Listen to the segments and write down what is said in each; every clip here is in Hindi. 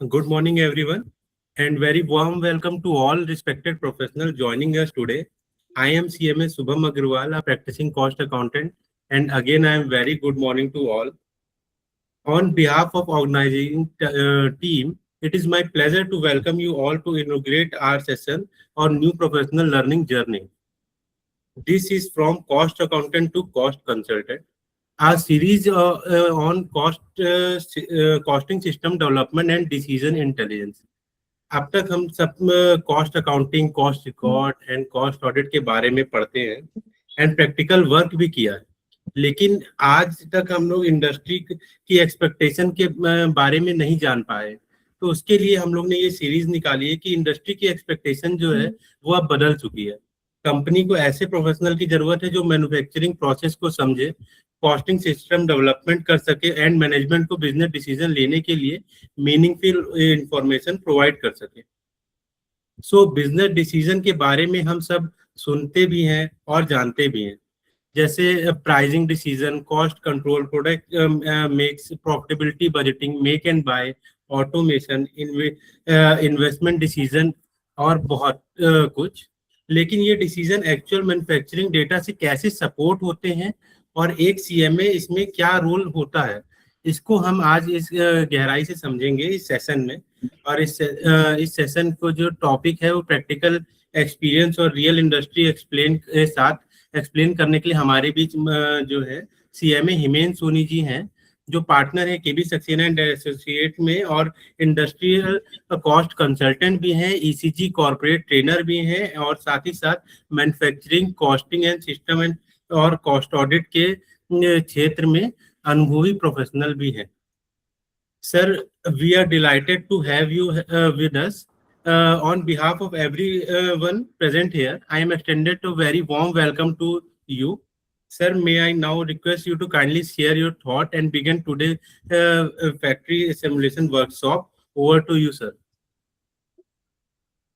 Good morning, everyone, and very warm welcome to all respected professionals joining us today. I am CMA Subham Agrawal, a practicing cost accountant, and again, I am very good morning to all. On behalf of organizing team, it is my pleasure to welcome you all to inaugurate our session on new professional learning journey. This is from cost accountant to cost consultant. Our series on costing system development and decision intelligence. अब तक हम सब cost accounting, cost record and cost audit के बारे में पढ़ते हैं एंड प्रैक्टिकल वर्क भी किया है, लेकिन आज तक हम लोग इंडस्ट्री की एक्सपेक्टेशन के बारे में नहीं जान पाए। तो उसके लिए हम लोग ने ये सीरीज निकाली है कि इंडस्ट्री की एक्सपेक्टेशन जो है वो अब बदल चुकी है। कंपनी को ऐसे प्रोफेशनल की जरूरत है जो मैन्युफैक्चरिंग प्रोसेस को समझे, कॉस्टिंग सिस्टम डेवलपमेंट कर सके एंड मैनेजमेंट को बिजनेस डिसीजन लेने के लिए मीनिंगफुल इंफॉर्मेशन प्रोवाइड कर सके। सो बिजनेस डिसीजन के बारे में हम सब सुनते भी हैं और जानते भी हैं, जैसे pricing decision, cost control, product mix, profitability budgeting, make and buy, automation, investment decision और बहुत कुछ। लेकिन ये डिसीजन एक्चुअल मैन्युफैक्चरिंग डेटा से कैसे सपोर्ट होते हैं और एक सीएमए इसमें क्या रोल होता है, इसको हम आज इस गहराई से समझेंगे इस सेशन में। और इस सेशन को जो टॉपिक है वो प्रैक्टिकल एक्सपीरियंस और रियल इंडस्ट्री एक्सप्लेन करने के लिए हमारे बीच जो है सीएमए हिमेन सोनी जी हैं, जो पार्टनर है केबी सक्सेना एंड एसोसिएट में और इंडस्ट्रियल कॉस्ट कंसल्टेंट भी हैं, ईसीजी कॉर्पोरेट ट्रेनर भी हैं और साथ ही साथ manufacturing, costing and system and और कॉस्ट ऑडिट के क्षेत्र में अनुभवी प्रोफेशनल भी हैं। Sir, we are delighted to have you with us. On behalf of everyone present here, I am extended a very warm welcome to you. Sir, may I now request you to kindly share your thought and begin today's factory simulation workshop. Over to you, sir.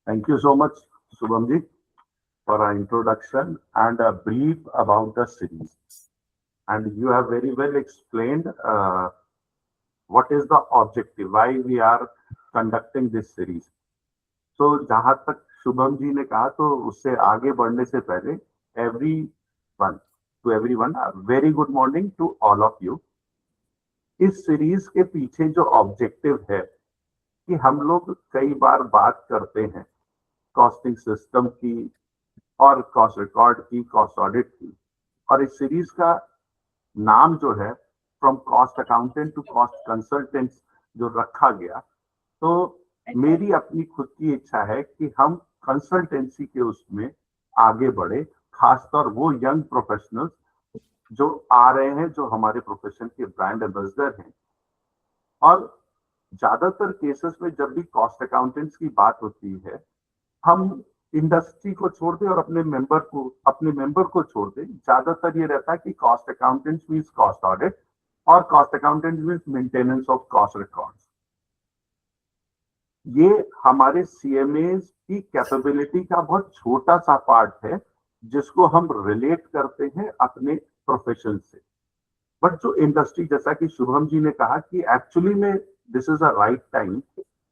Thank you so much, Subhamji, for our introduction and a brief about the series. And you have very well explained what is the objective, why we are conducting this series. तो जहां तक शुभम जी ने कहा, तो उससे आगे बढ़ने से पहले everyone very good morning to all of you. इस सीरीज के पीछे जो ऑब्जेक्टिव है कि हम लोग कई बार बात करते हैं कॉस्टिंग सिस्टम की और कॉस्ट रिकॉर्ड की, कॉस्ट ऑडिट की, और इस सीरीज का नाम जो है from cost accountant to cost consultant जो रखा गया, तो मेरी अपनी खुद की इच्छा है कि हम कंसल्टेंसी के उसमें आगे बढ़े, खासतौर वो यंग प्रोफेशनल्स जो आ रहे हैं, जो हमारे प्रोफेशन के ब्रांड एम्बेसडर हैं। और ज्यादातर केसेस में जब भी कॉस्ट अकाउंटेंट्स की बात होती है, हम इंडस्ट्री को छोड़ दें और अपने मेंबर को छोड़ दें। ज्यादातर ये रहता है कि cost accountants means cost audit और cost accountant means maintenance of cost records. ये हमारे सीएमएस की कैपेबिलिटी का बहुत छोटा सा पार्ट है जिसको हम रिलेट करते हैं अपने प्रोफेशन से। बट जो इंडस्ट्री, जैसा कि शुभम जी ने कहा कि एक्चुअली में this is a right time,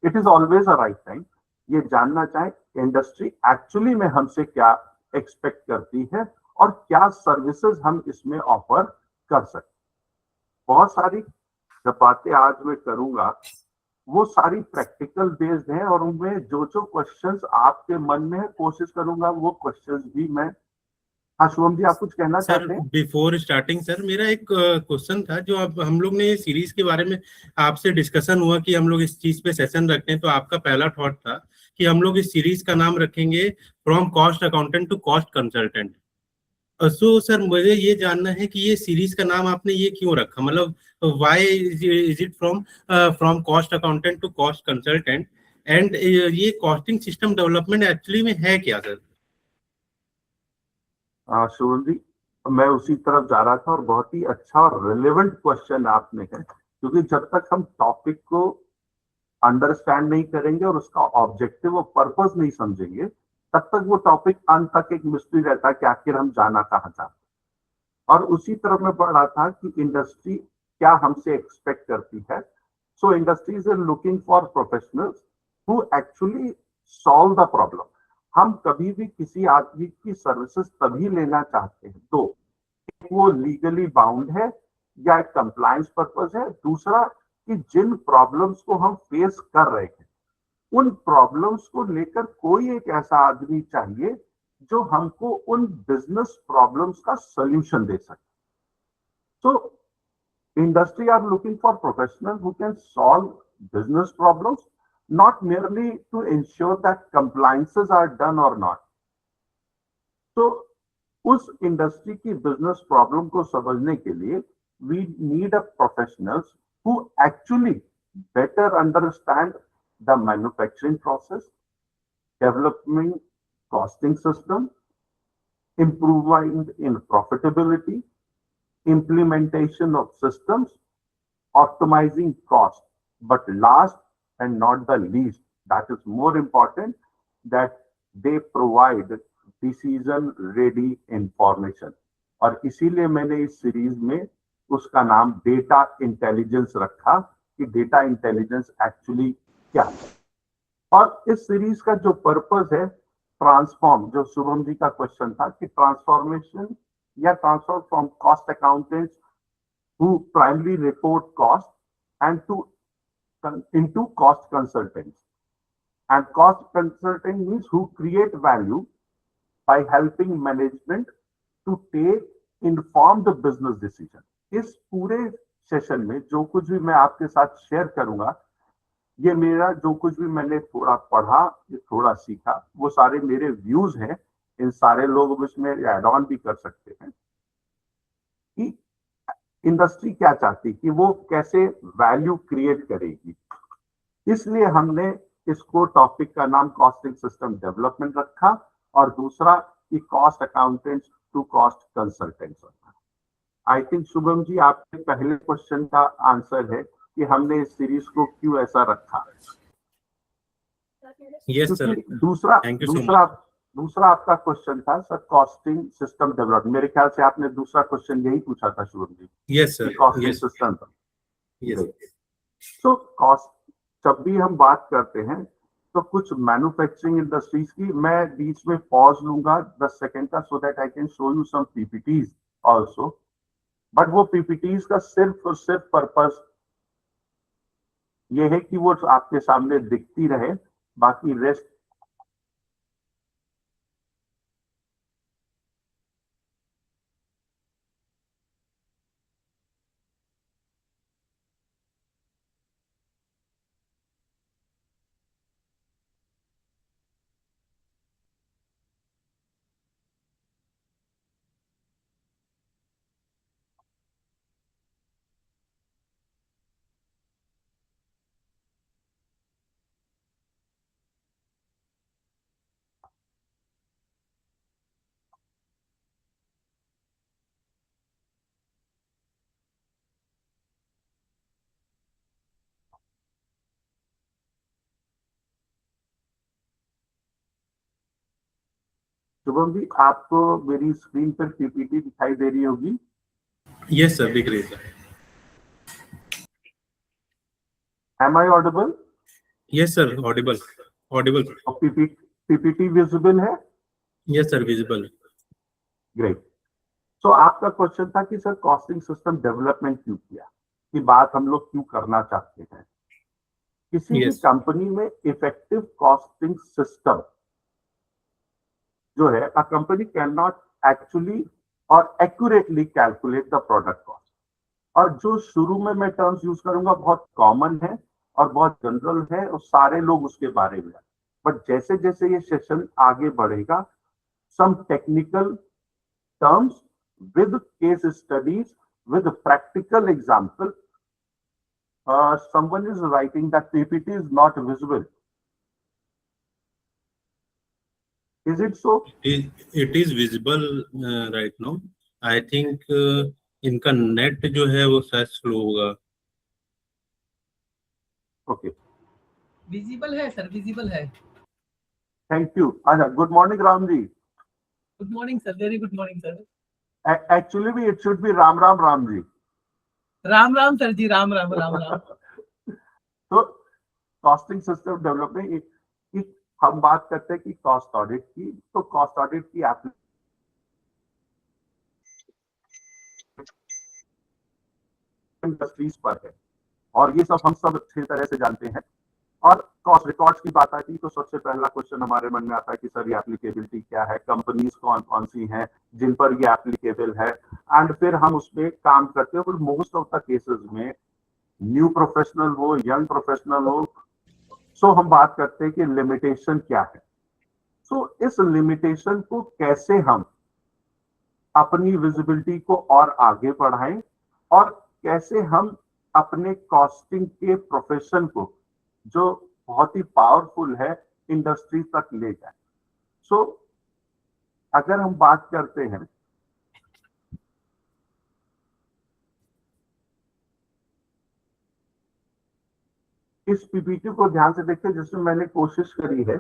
it is always a right time, ये जानना चाहे इंडस्ट्री एक्चुअली में हमसे क्या एक्सपेक्ट करती है और क्या सर्विसेज हम इसमें ऑफर कर सकते। बहुत सारी जो बातें आज मैं करूंगा वो सारी प्रैक्टिकल बेस्ड हैं और उनमें जो क्वेश्चंस आपके मन में है, कोशिश करूंगा वो क्वेश्चंस भी मैं। हाँ शुभम जी, आप कुछ कहना चाहते हैं? बिफोर स्टार्टिंग सर, मेरा एक क्वेश्चन था जो अब हम लोग ने ये सीरीज के बारे में आपसे डिस्कशन हुआ कि हम लोग इस चीज पे सेशन रखते हैं, तो आपका पहला थॉट था कि हम लोग इस सीरीज का नाम रखेंगे from cost accountant to cost consultant. So sir, मुझे ये जानना है कि ये सीरीज का नाम आपने ये क्यों रखा, मतलब why is it from cost accountant to cost consultant, and ये कॉस्टिंग सिस्टम डेवलपमेंट एक्चुअली में है क्या सर? शुभम जी, मैं उसी तरफ जा रहा था और बहुत ही अच्छा और रिलेवेंट क्वेश्चन आपने है, क्योंकि जब तक हम टॉपिक को अंडरस्टैंड नहीं करेंगे और उसका ऑब्जेक्टिव और पर्पस नहीं समझेंगे, तब तक वो टॉपिक अंत तक एक मिस्ट्री रहता है कि आखिर हम जाना कहाँ चाहते हैं। और उसी तरफ मैं पढ़ रहा था कि इंडस्ट्री क्या हमसे एक्सपेक्ट करती है। So industries are looking for professionals who actually solve the problem. हम कभी भी किसी आदमी की सर्विसेज तभी लेना चाहते हैं तो वो लीगली बाउंड है या एक कंप्लायंस पर्पस है, दूसरा कि जिन प्रॉब्लम्स को हम फेस कर रहे हैं उन प्रॉब्लम्स को लेकर कोई एक ऐसा आदमी चाहिए जो हमको उन बिजनेस प्रॉब्लम्स का सॉल्यूशन दे सके. So industry are looking for professionals who can solve business problems, not merely to ensure that compliances are done or not. So उस इंडस्ट्री की बिजनेस प्रॉब्लम को समझने के लिए we need a professionals who actually better understand the manufacturing process, developing costing system, improving in profitability, implementation of systems, optimizing cost. But last and not the least, that is more important, that they provide decision ready information. और इसीलिए मैंने इस सीरीज में उसका नाम डेटा इंटेलिजेंस रखा कि डेटा इंटेलिजेंस एक्चुअली क्या है. और इस सीरीज का जो पर्पस है ट्रांसफॉर्म, जो शुभम जी का क्वेश्चन था कि ट्रांसफॉर्मेशन या transform from cost accountants who primary report cost and to into cost consultants. And cost consultant means who create value by helping management to take informed business decision. इस पूरे सेशन में जो कुछ भी मैं आपके साथ शेयर करूंगा, ये मेरा जो कुछ भी मैंने थोड़ा पढ़ा, थोड़ा सीखा, वो सारे मेरे व्यूज हैं. इन सारे लोग इसमें ऐड ऑन भी कर सकते हैं कि इंडस्ट्री क्या चाहती, कि वो कैसे वैल्यू क्रिएट करेगी. इसलिए हमने इसको टॉपिक का नाम कॉस्टिंग सिस्टम डेवलपमेंट रखा और दूसरा कि cost accountants to cost consultants. I think Shubham ji आपके पहले क्वेश्चन का आंसर है कि हमने इस सीरीज को क्यों ऐसा रखा. Yes sir. दूसरा आपका क्वेश्चन था सर कॉस्टिंग सिस्टम डेवलपमेंट. मेरे ख्याल से आपने दूसरा क्वेश्चन यही पूछा था Shubham ji. Yes sir. Costing system. Yes. So cost जब भी हम बात करते हैं तो कुछ मैन्युफैक्चरिंग इंडस्ट्रीज की, मैं बीच में पॉज लूंगा 10 सेकेंड का so that I can show you some PPTs also. But वो पीपीटीज का सिर्फ और सिर्फ पर्पस ये है कि वो आपके सामने दिखती रहे, बाकी रेस्ट शुभम जी आपको मेरी स्क्रीन पर पीपीटी दिखाई दे रही होगी. यस सर, दिख रही है. Am I audible? Yes sir, audible. PPT visible है? Yes sir, visible. Great. So आपका क्वेश्चन था कि सर कॉस्टिंग सिस्टम डेवलपमेंट क्यों किया, कि बात हम लोग क्यों करना चाहते हैं. किसी भी कंपनी में इफेक्टिव कॉस्टिंग सिस्टम जो है, a company can not actually और accurately calculate the product cost. और जो शुरू में मैं टर्म्स यूज करूंगा बहुत कॉमन है और बहुत जनरल है और सारे लोग उसके बारे में. बट जैसे जैसे ये सेशन आगे बढ़ेगा, some technical terms with case studies, with practical example. Someone is writing that PPT is not visible. Is it so? It is visible right now. I think इनका नेट जो है वो शायद स्लो होगा. Okay. विजिबल है सर, विजिबल है. Thank you. Good morning, Ram ji. Good morning sir, very good morning sir. Actually, it should be Ram Ram Ram ji. Ram Ram sir ji, Ram Ram Ram Ram. तो कॉस्टिंग सिस्टम डेवलपमेंट एक हम बात करते हैं कि कॉस्ट ऑडिट की, तो कॉस्ट ऑडिट की इंडस्ट्रीज पर है और ये सब हम सब अच्छी तरह से जानते हैं। और कॉस्ट रिकॉर्ड्स की बात आती है तो सबसे पहला क्वेश्चन हमारे मन में आता है कि सर ये एप्लीकेबिलिटी क्या है, कंपनीज कौन कौन सी हैं जिन पर ये एप्लीकेबल है, एंड फिर हम उसमें काम करते हैं। मोस्ट ऑफ द केसेस में न्यू प्रोफेशनल हो, यंग प्रोफेशनल हो, सो हम बात करते हैं कि लिमिटेशन क्या है। सो इस लिमिटेशन को कैसे हम अपनी विजिबिलिटी को और आगे बढ़ाएं और कैसे हम अपने कॉस्टिंग के प्रोफेशन को, जो बहुत ही पावरफुल है, इंडस्ट्री तक ले जाए। सो अगर हम बात करते हैं इस पीपीटी को ध्यान से देखते, जिसमें मैंने कोशिश करी है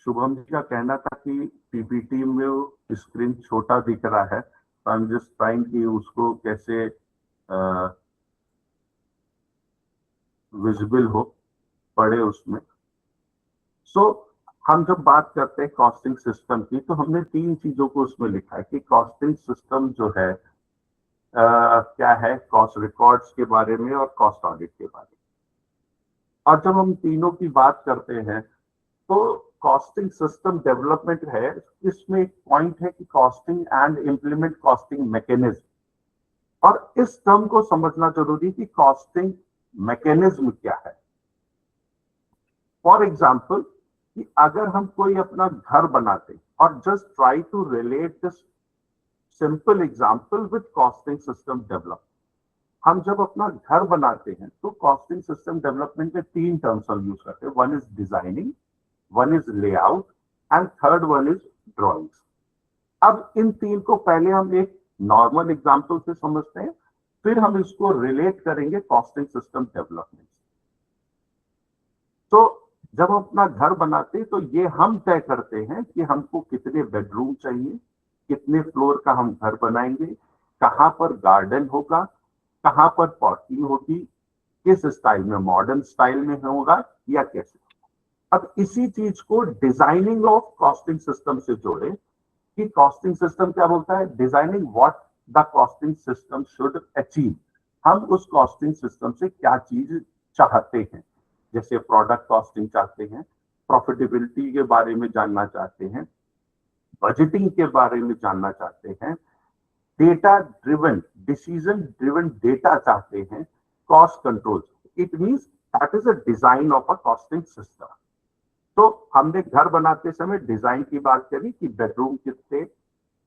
शुभम जी का कहना था कि पीपीटी में स्क्रीन छोटा दिख रहा है, तो आई एम जस्ट ट्राइंग कि उसको कैसे विजिबल हो, पड़े उसमें। सो हम जब बात करते हैं कॉस्टिंग सिस्टम की, तो हमने तीन चीजों को उसमें लिखा है कि कॉस्टिंग सिस्टम जो है क्या है, कॉस्ट रिकॉर्ड्स के बारे में और कॉस्ट ऑडिट के बारे में। और जब हम तीनों की बात करते हैं तो कॉस्टिंग सिस्टम डेवलपमेंट है, इसमें एक पॉइंट है कि costing and implement costing mechanism. और इस टर्म को समझना जरूरी कि कॉस्टिंग मैकेनिज्म क्या है। फॉर एग्जाम्पल कि अगर हम कोई अपना घर बनाते और just try to relate this simple example with costing system develop, हम जब अपना घर बनाते हैं तो कॉस्टिंग सिस्टम डेवलपमेंट में तीन टर्म्स हम यूज करते हैं। One is designing, one is layout and third one is drawings. अब इन तीन को पहले हम एक नॉर्मल एग्जांपल से समझते हैं, फिर हम इसको रिलेट करेंगे कॉस्टिंग सिस्टम डेवलपमेंट। तो जब हम अपना घर बनाते हैं तो ये हम तय करते हैं कि हमको कितने बेडरूम चाहिए, कितने फ्लोर का हम घर बनाएंगे, कहां पर गार्डन होगा, कहां पर पार्किंग होगी, किस स्टाइल में, मॉडर्न स्टाइल में होगा या कैसे। अब इसी चीज को डिजाइनिंग ऑफ कॉस्टिंग सिस्टम से जोड़े कि कॉस्टिंग सिस्टम क्या बोलता है, designing what the costing system should achieve. हम उस कॉस्टिंग सिस्टम से क्या चीज चाहते हैं, जैसे प्रोडक्ट कॉस्टिंग चाहते हैं, प्रॉफिटेबिलिटी के बारे में जानना चाहते हैं, बजटिंग के बारे में जानना चाहते हैं, data driven, decision driven data चाहते हैं, cost control. It means that is a design of a costing system. तो हमने घर बनाते समय डिजाइन की बात करी कि बेडरूम कितने,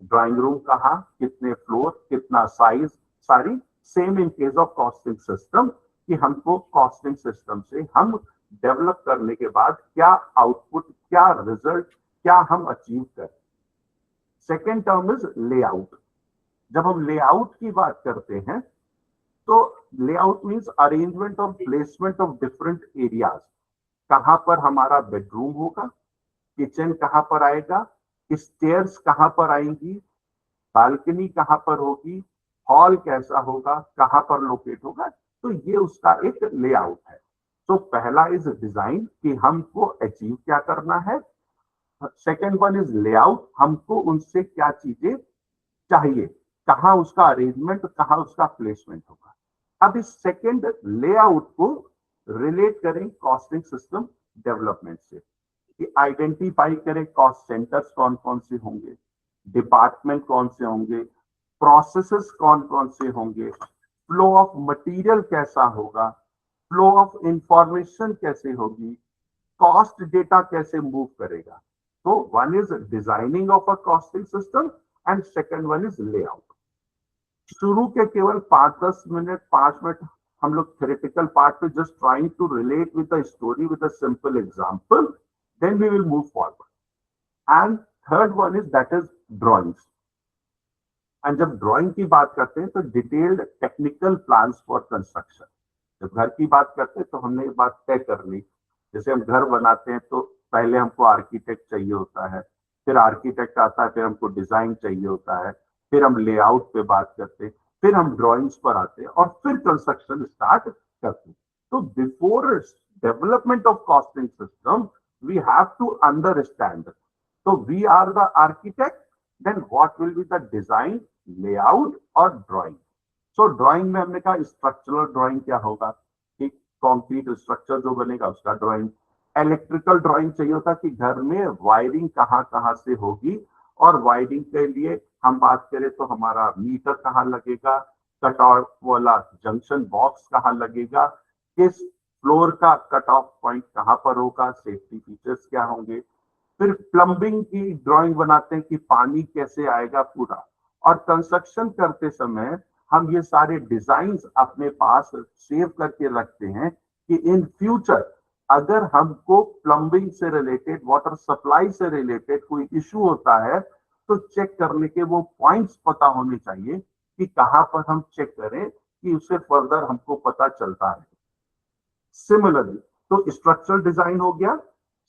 ड्राइंग रूम कहाँ, कितने फ्लोर, कितना साइज, सारी। Same in case of costing system कि हमको कॉस्टिंग सिस्टम से हम डेवलप करने के बाद क्या आउटपुट, क्या रिजल्ट, क्या हम अचीव करें। Second term is layout. जब हम लेआउट की बात करते हैं तो लेआउट मीन्स अरेंजमेंट और प्लेसमेंट ऑफ डिफरेंट एरियाज। कहां पर हमारा बेडरूम होगा, किचन कहां पर आएगा, स्टेयर्स कहां पर आएंगी, बालकनी कहां पर होगी, हॉल कैसा होगा, कहां पर लोकेट होगा। तो ये उसका एक लेआउट है। तो पहला इज डिजाइन कि हमको अचीव क्या करना है, सेकेंड वन इज लेआउट, हमको उनसे क्या चीजें चाहिए, कहां उसका अरेंजमेंट, कहां उसका प्लेसमेंट होगा। अब इस सेकेंड लेआउट को रिलेट करें कॉस्टिंग सिस्टम डेवलपमेंट से, कि आइडेंटिफाई करें कॉस्ट सेंटर्स कौन कौन से होंगे, डिपार्टमेंट कौन से होंगे, प्रोसेसेस कौन कौन से होंगे, फ्लो ऑफ मटेरियल कैसा होगा, फ्लो ऑफ इंफॉर्मेशन कैसे होगी, कॉस्ट डेटा कैसे मूव करेगा। तो one is designing of a costing system and second one is layout. शुरू के केवल 5 मिनट हम लोग थ्योरेटिकल पार्ट पे just trying to relate with the story with a simple example, then we will move forward. And third one is that is drawings. And जब ड्राइंग की बात करते हैं तो detailed technical plans for construction. जब घर की बात करते हैं तो हमने ये बात तय कर ली, जैसे हम घर बनाते हैं तो पहले हमको आर्किटेक्ट चाहिए होता है, फिर आर्किटेक्ट आता है, फिर हमको डिजाइन चाहिए होता है, फिर हम लेआउट पे बात करते हैं, फिर हम ड्राइंग्स पर आते हैं और फिर कंस्ट्रक्शन स्टार्ट करते हैं। तो before development of costing system we have to understand, तो we are the architect, then what will be the design, layout और ड्राइंग। सो ड्राइंग में हमने कहा स्ट्रक्चरल ड्राइंग क्या होगा, कि कंक्रीट स्ट्रक्चर जो बनेगा उसका ड्राइंग। इलेक्ट्रिकल ड्राइंग चाहिए होता कि घर में वायरिंग कहाँ कहाँ से होगी, और वायरिंग के लिए हम बात करें तो हमारा मीटर कहाँ लगेगा, कट ऑफ वाला जंक्शन बॉक्स कहाँ लगेगा, किस फ्लोर का कट ऑफ पॉइंट कहाँ पर होगा, सेफ्टी फीचर्स क्या होंगे। फिर प्लम्बिंग की ड्राइंग बनाते हैं कि पानी कैसे आएगा पूरा। और कंस्ट्रक्शन करते समय हम ये सारे डिजाइन्स अपने पास सेव करके रखते हैं कि इन फ्यूचर अगर हमको प्लम्बिंग से रिलेटेड, वाटर सप्लाई से रिलेटेड कोई इश्यू होता है तो चेक करने के वो पॉइंट्स पता होने चाहिए कि कहां पर हम चेक करें, कि उससे फर्दर हमको पता चलता है। सिमिलरली तो स्ट्रक्चरल डिजाइन हो गया,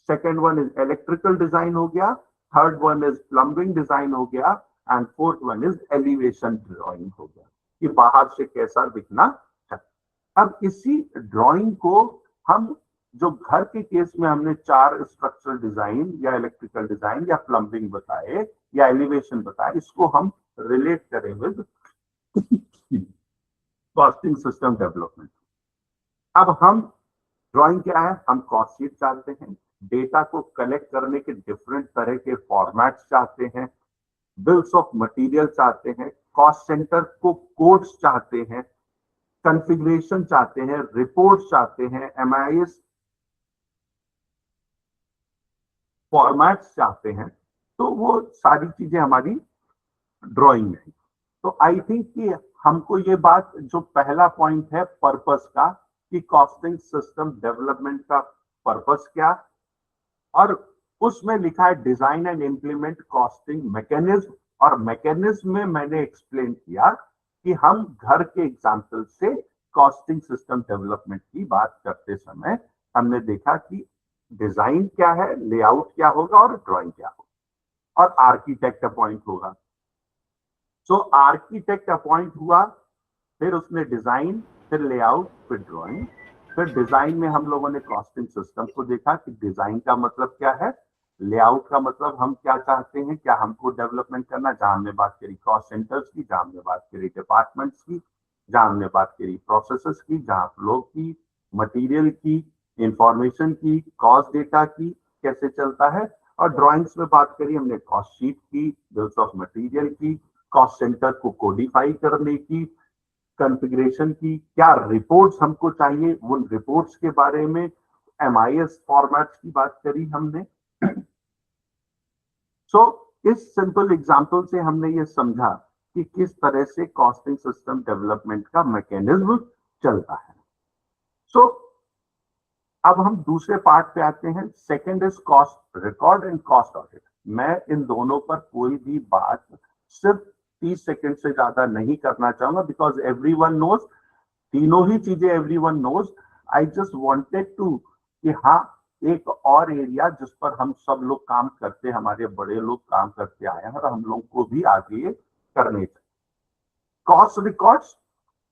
second one is electrical design हो गया, third one is plumbing design हो गया, and fourth one is elevation drawing हो गया, कि बाहर से कैसा दिखना है। अब इसी ड्राइंग को हम, जो घर के केस में हमने 4 स्ट्रक्चरल डिजाइन या इलेक्ट्रिकल डिजाइन या प्लम्बिंग बताए या एलिवेशन बताए, इसको हम रिलेट करें विद कॉस्टिंग सिस्टम डेवलपमेंट। अब हम ड्राइंग क्या है, हम कॉस्ट शीट चाहते हैं, डेटा को कलेक्ट करने के डिफरेंट तरह के फॉर्मेट्स चाहते हैं, बिल्स ऑफ मटेरियल चाहते हैं, कॉस्ट सेंटर को कोड्स चाहते हैं, कॉन्फ़िगरेशन चाहते हैं, रिपोर्ट्स चाहते हैं, एमआईएस फॉर्मेट्स चाहते हैं। तो वो सारी चीजें हमारी ड्राइंग में है। तो आई थिंक कि हमको ये बात, जो पहला पॉइंट है पर्पस का, कि कॉस्टिंग सिस्टम डेवलपमेंट का पर्पस क्या, और उसमें लिखा है design and implement costing mechanism. और मैकेनिज्म में मैंने एक्सप्लेन किया कि हम घर के एग्जांपल से कॉस्टिंग सिस्टम डेवलपमेंट की बात करते समय हमने देखा कि डिजाइन क्या है, लेआउट क्या होगा और ड्राइंग क्या होगा, और आर्किटेक्ट अपॉइंट होगा। सो आर्किटेक्ट अपॉइंट हुआ, फिर उसने डिजाइन, फिर लेआउट, फिर ड्राइंग। फिर डिजाइन में हम लोगों ने कॉस्टिंग सिस्टम को देखा कि डिजाइन का मतलब क्या है, लेआउट का मतलब हम क्या चाहते हैं, क्या हमको डेवलपमेंट करना, जहां हमने बात करी कॉस्ट सेंटर्स की, जहां हमने बात करी डिपार्टमेंट्स की, जहां हमने बात करी प्रोसेसेस की, जहां फ्लो की, मटेरियल की, इंफॉर्मेशन की, कॉस्ट डेटा की कैसे चलता है। और ड्राइंग्स में बात करी हमने कॉस्ट शीट की, बिल्स ऑफ मटेरियल की, कॉस्ट सेंटर को कोडिफाई करने की, कॉन्फ़िगरेशन की, क्या रिपोर्ट्स हमको चाहिए, उन रिपोर्ट्स के बारे में, एमआईएस फॉर्मेट्स की बात करी हमने। सो इस सिंपल एग्जांपल से हमने ये समझा कि किस तरह से कॉस्टिंग सिस्टम डेवलपमेंट का मैकेनिज्म चलता है। सो अब हम दूसरे पार्ट पे आते हैं। Second is cost record and cost audit. मैं इन दोनों पर कोई भी बात सिर्फ 30 सेकंड से ज्यादा नहीं करना चाहूंगा, बिकॉज एवरीवन नोज, तीनों ही चीजें everyone knows. I just wanted to कि हाँ, एक और एरिया जिस पर हम सब लोग काम करते, हमारे बड़े लोग काम करते आए हैं और हम लोग को भी आगे करने चाहिए। Cost records,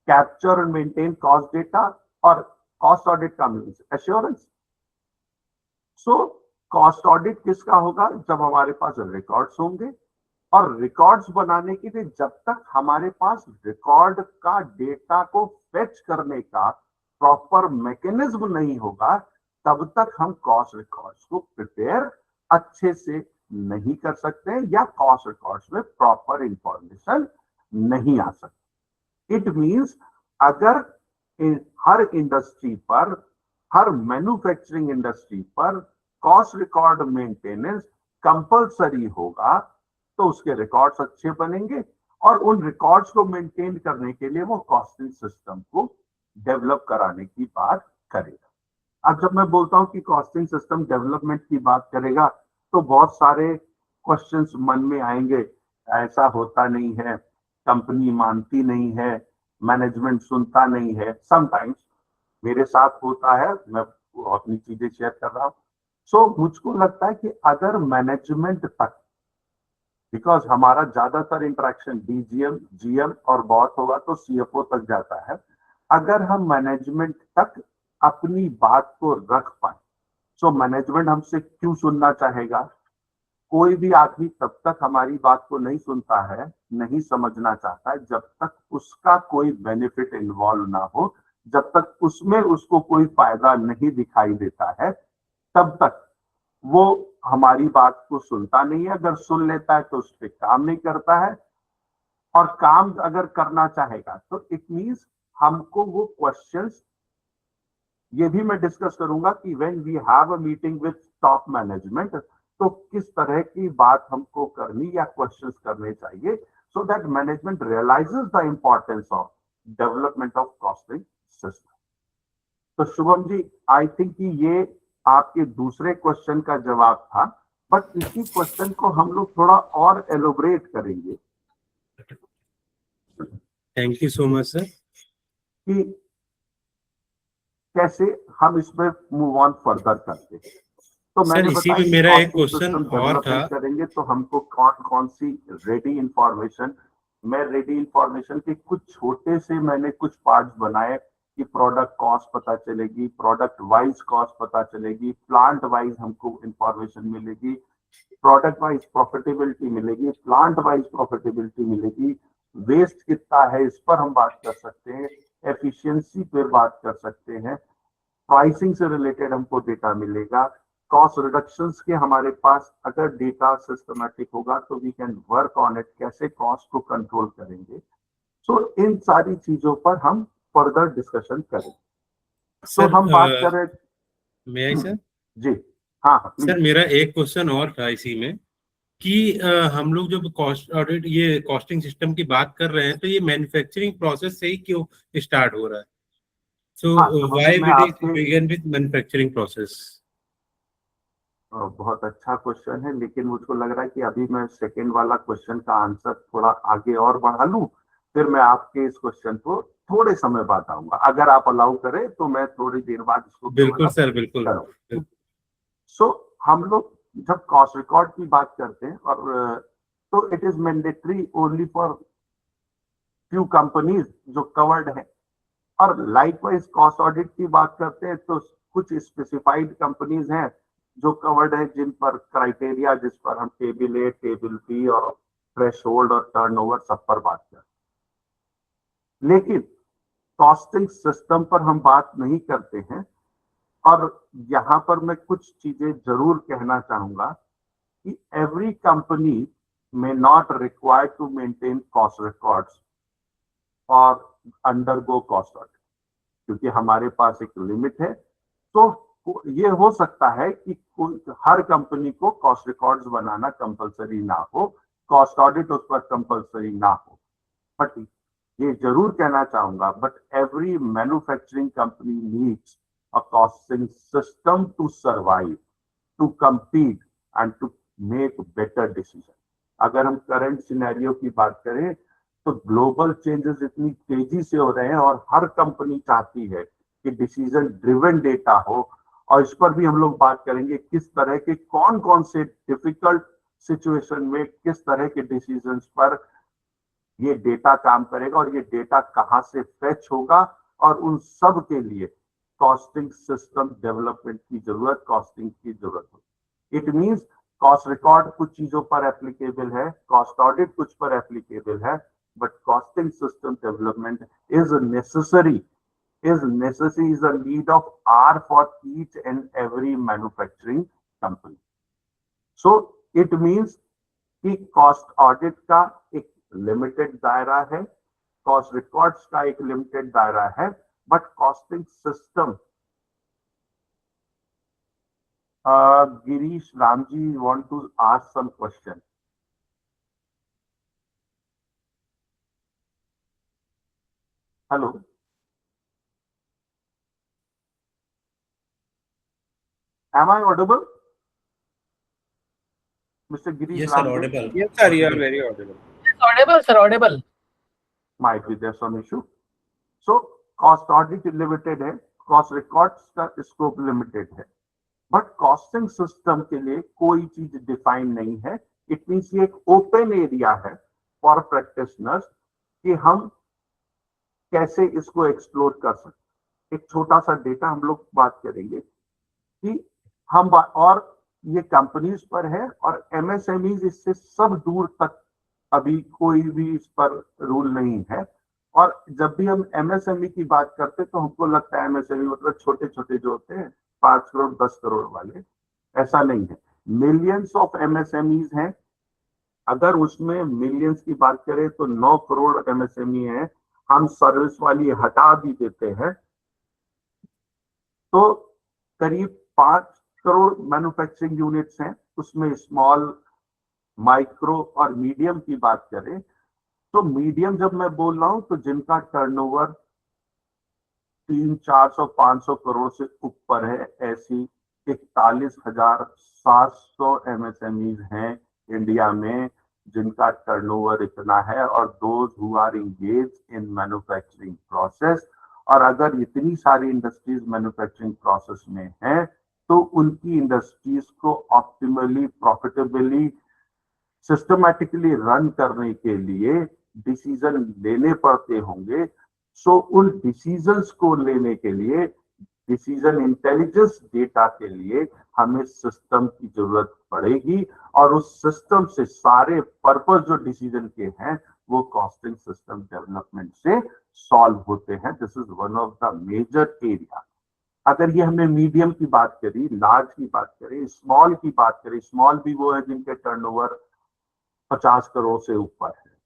capture and maintain cost data, और कॉस्ट ऑडिट का means assurance. So cost audit किसका होगा, जब हमारे पास रिकॉर्ड्स होंगे, और रिकॉर्ड्स बनाने के लिए जब तक हमारे पास रिकॉर्ड का डेटा को फेच करने का प्रॉपर मैकेनिज्म नहीं होगा, तब तक हम कॉस्ट रिकॉर्ड्स को प्रिपेयर अच्छे से नहीं कर सकते हैं या कॉस्ट रिकॉर्ड्स में प्रॉपर इंफॉर्मेशन नहीं आ सकती। इट मींस अगर हर इंडस्ट्री पर, हर मैन्युफैक्चरिंग इंडस्ट्री पर कॉस्ट रिकॉर्ड मेंटेनेंस कंपलसरी होगा तो उसके रिकॉर्ड्स अच्छे बनेंगे और उन रिकॉर्ड्स को मेंटेन करने के लिए वो कॉस्टिंग सिस्टम को डेवलप कराने की बात करेगा। अब जब मैं बोलता हूं कि कॉस्टिंग सिस्टम डेवलपमेंट की बात करेगा तो बहुत सारे क्वेश्चंस मन में आएंगे, ऐसा होता नहीं है, कंपनी मानती नहीं है, मैनेजमेंट सुनता नहीं है। समटाइम्स मेरे साथ होता है, मैं अपनी चीजें शेयर कर रहा हूं। सो मुझको लगता है कि अगर मैनेजमेंट तक, बिकॉज हमारा ज्यादातर इंटरेक्शन डीजीएम, जीएम और बॉस होगा तो सीएफओ तक जाता है, अगर हम मैनेजमेंट तक अपनी बात को रख पाए, सो मैनेजमेंट हमसे क्यों सुनना चाहेगा? कोई भी आदमी तब तक हमारी बात को नहीं सुनता है, नहीं समझना चाहता है, जब तक उसका कोई बेनिफिट इन्वॉल्व ना हो, जब तक उसमें उसको कोई फायदा नहीं दिखाई देता है, तब तक वो हमारी बात को सुनता नहीं है। अगर सुन लेता है तो उस पर काम नहीं करता है, और काम अगर करना चाहेगा तो इट मींस हमको वो क्वेश्चंस, ये भी मैं डिस्कस करूंगा कि when we have a meeting with top management तो किस तरह की बात हमको करनी या क्वेश्चंस करने चाहिए, so that management realises the importance of development of costing system. तो शुभम जी, आई थिंक कि ये आपके दूसरे क्वेश्चन का जवाब था, बट इसी क्वेश्चन को हम लोग थोड़ा और एलोबरेट करेंगे। Thank you so much sir. कि कैसे हम इसमें मूव ऑन फर्दर करते हैं। तो सर मैंने इसी बताया में कि मेरा एक कॉस्टिंग क्वेश्चन सिस्टम और था। डेवलपमेंट करेंगे तो हमको कौन कौन सी रेडी इंफॉर्मेशन, मैं रेडी इंफॉर्मेशन के कुछ छोटे से मैंने कुछ पार्ट्स बनाए कि प्रोडक्ट कॉस्ट पता चलेगी, प्रोडक्ट वाइज कॉस्ट पता चलेगी, प्लांट वाइज हमको इंफॉर्मेशन मिलेगी, प्रोडक्ट वाइज प्रॉफिटेबिलिटी मिलेगी, प्लांट वाइज प्रॉफिटेबिलिटी मिलेगी, वेस्ट कितना है इस पर हम बात कर सकते हैं, एफिशिएंसी पर बात कर सकते हैं, प्राइसिंग से रिलेटेड हमको डेटा मिलेगा, कॉस्ट रिडक्शंस के हमारे पास अगर डेटा सिस्टमैटिक होगा तो we can work on it, कैसे कॉस्ट को कंट्रोल करेंगे। सो इन सारी चीजों पर हम फर्दर डिस्कशन करेंगे। तो सर हम बात करें, मे आई सर? जी हाँ प्लीज। सर मेरा एक क्वेश्चन और था इसी में कि हम लोग जब कॉस्ट ऑडिट, ये कॉस्टिंग सिस्टम की बात कर रहे हैं तो ये मैन्युफैक्चरिंग प्रोसेस से ही क्यों स्टार्ट हो रहा है? सो हाँ, तो व्हाई मैं विड इट आपसे, बिगिन विद मैन्युफैक्चरिंग प्रोसेस? बहुत अच्छा क्वेश्चन है, लेकिन मुझको लग रहा है कि अभी मैं सेकंड वाला क्वेश्चन का आंसर थोड़ा आगे और बढ़ा लूं, फिर मैं आपके इस क्वेश्चन को थोड़े समय बाद आऊंगा। अगर आप अलाउ करें तो मैं थोड़ी देर बाद इसको बिल्कुल सर, बिल्कुल। करूँ। सो हम लोग जब कॉस्ट रिकॉर्ड की बात करते हैं और तो it is mandatory only for few companies जो कवर्ड है, और लाइकवाइज कॉस्ट ऑडिट की बात करते हैं तो कुछ स्पेसिफाइड कंपनीज हैं जो कवर्ड है, जिन पर क्राइटेरिया, जिस पर हम टेबल ए, टेबल बी और थ्रेशोल्ड और टर्नओवर सब पर बात करते हैं। लेकिन कॉस्टिंग सिस्टम पर हम बात नहीं करते हैं, और यहां पर मैं कुछ चीजें जरूर कहना चाहूंगा कि every company may not required to maintain cost records or undergo cost audit, क्योंकि हमारे पास एक लिमिट है। तो ये हो सकता है कि हर कंपनी को कॉस्ट रिकॉर्ड्स बनाना कंपलसरी ना हो, कॉस्ट ऑडिट उस पर कंपलसरी ना हो, बट ये जरूर कहना चाहूंगा, but every manufacturing company needs a costing system to survive, to compete and to make better decision। अगर हम करंट सिनेरियो की बात करें तो ग्लोबल चेंजेस इतनी तेजी से हो रहे हैं और हर कंपनी चाहती है कि डिसीजन ड्रिवन डेटा हो, और इस पर भी हम लोग बात करेंगे किस तरह के कौन कौन से डिफिकल्ट सिचुएशन में किस तरह के डिसीजंस पर ये डेटा काम करेगा और ये डेटा कहां से फेच होगा, और उन सब के लिए कॉस्टिंग सिस्टम डेवलपमेंट की जरूरत, कॉस्टिंग की जरूरत होगी। इट मींस कॉस्ट रिकॉर्ड कुछ चीजों पर एप्लीकेबल है, कॉस्ट ऑडिट कुछ पर एप्लीकेबल है, but costing system development is necessary is necessary, is a need of R for each and every manufacturing company. So it means कि कॉस्ट ऑडिट का एक लिमिटेड दायरा है, कॉस्ट रिकॉर्ड्स का एक लिमिटेड दायरा है, but costing system, Girish Ramji want to ask some question. Hello, am I audible? Mr. Girish Yes, sir, Ramji? audible. Yes, sir, you are very audible. Audible, sir, audible. Might be there some issue. So cost audit limited है, कॉस्ट रिकॉर्ड्स का स्कोप लिमिटेड है, बट कॉस्टिंग सिस्टम के लिए कोई चीज डिफाइन नहीं है. इट मींस ये एक ओपन एरिया है फॉर प्रैक्टिशनर्स कि हम कैसे इसको एक्सप्लोर कर सकते. एक छोटा सा डेटा हम लोग बात करेंगे कि हम और ये कंपनीज पर है और एमएसएमईज इससे सब दूर तक अभी कोई भी इस पर रूल नहीं है. और जब भी हम एमएसएमई की बात करते तो हमको लगता है एमएसएमई मतलब छोटे छोटे जो होते हैं 5 करोड़ 10 करोड़ वाले. ऐसा नहीं है, मिलियंस ऑफ एमएसएमईज हैं. अगर उसमें मिलियंस की बात करें तो 9 करोड़ एमएसएमई है. हम सर्विस वाली हटा भी देते हैं तो करीब 5 करोड़ मैन्युफैक्चरिंग यूनिट्स हैं. उसमें स्मॉल, माइक्रो और मीडियम की बात करें तो मीडियम जब मैं बोल रहा हूं तो जिनका टर्नओवर 300-400-500 करोड़ से ऊपर है, ऐसी 41,700 एमएसएमईज हैं इंडिया में जिनका टर्नओवर इतना है, और those who are engage in manufacturing process. और अगर इतनी सारी इंडस्ट्रीज मैन्युफैक्चरिंग प्रोसेस में हैं तो उनकी इंडस्ट्रीज को ऑप्टिमली, प्रॉफिटेबली, सिस्टमैटिकली रन करने के लिए डिसीजन लेने पड़ते होंगे. सो उन डिसीजंस को लेने के लिए, डिसीजन इंटेलिजेंस डेटा के लिए हमें सिस्टम की जरूरत पड़ेगी, और उस सिस्टम से सारे पर्पस जो डिसीजन के हैं वो कॉस्टिंग सिस्टम डेवलपमेंट से सॉल्व होते हैं. This is one of the major area. अगर ये हमने मीडियम की बात करी, लार्ज की बात करें, स्मॉल की बात करें, स्मॉल भी वो है जिनके टर्नओवर 50 करोड़ से ऊपर है.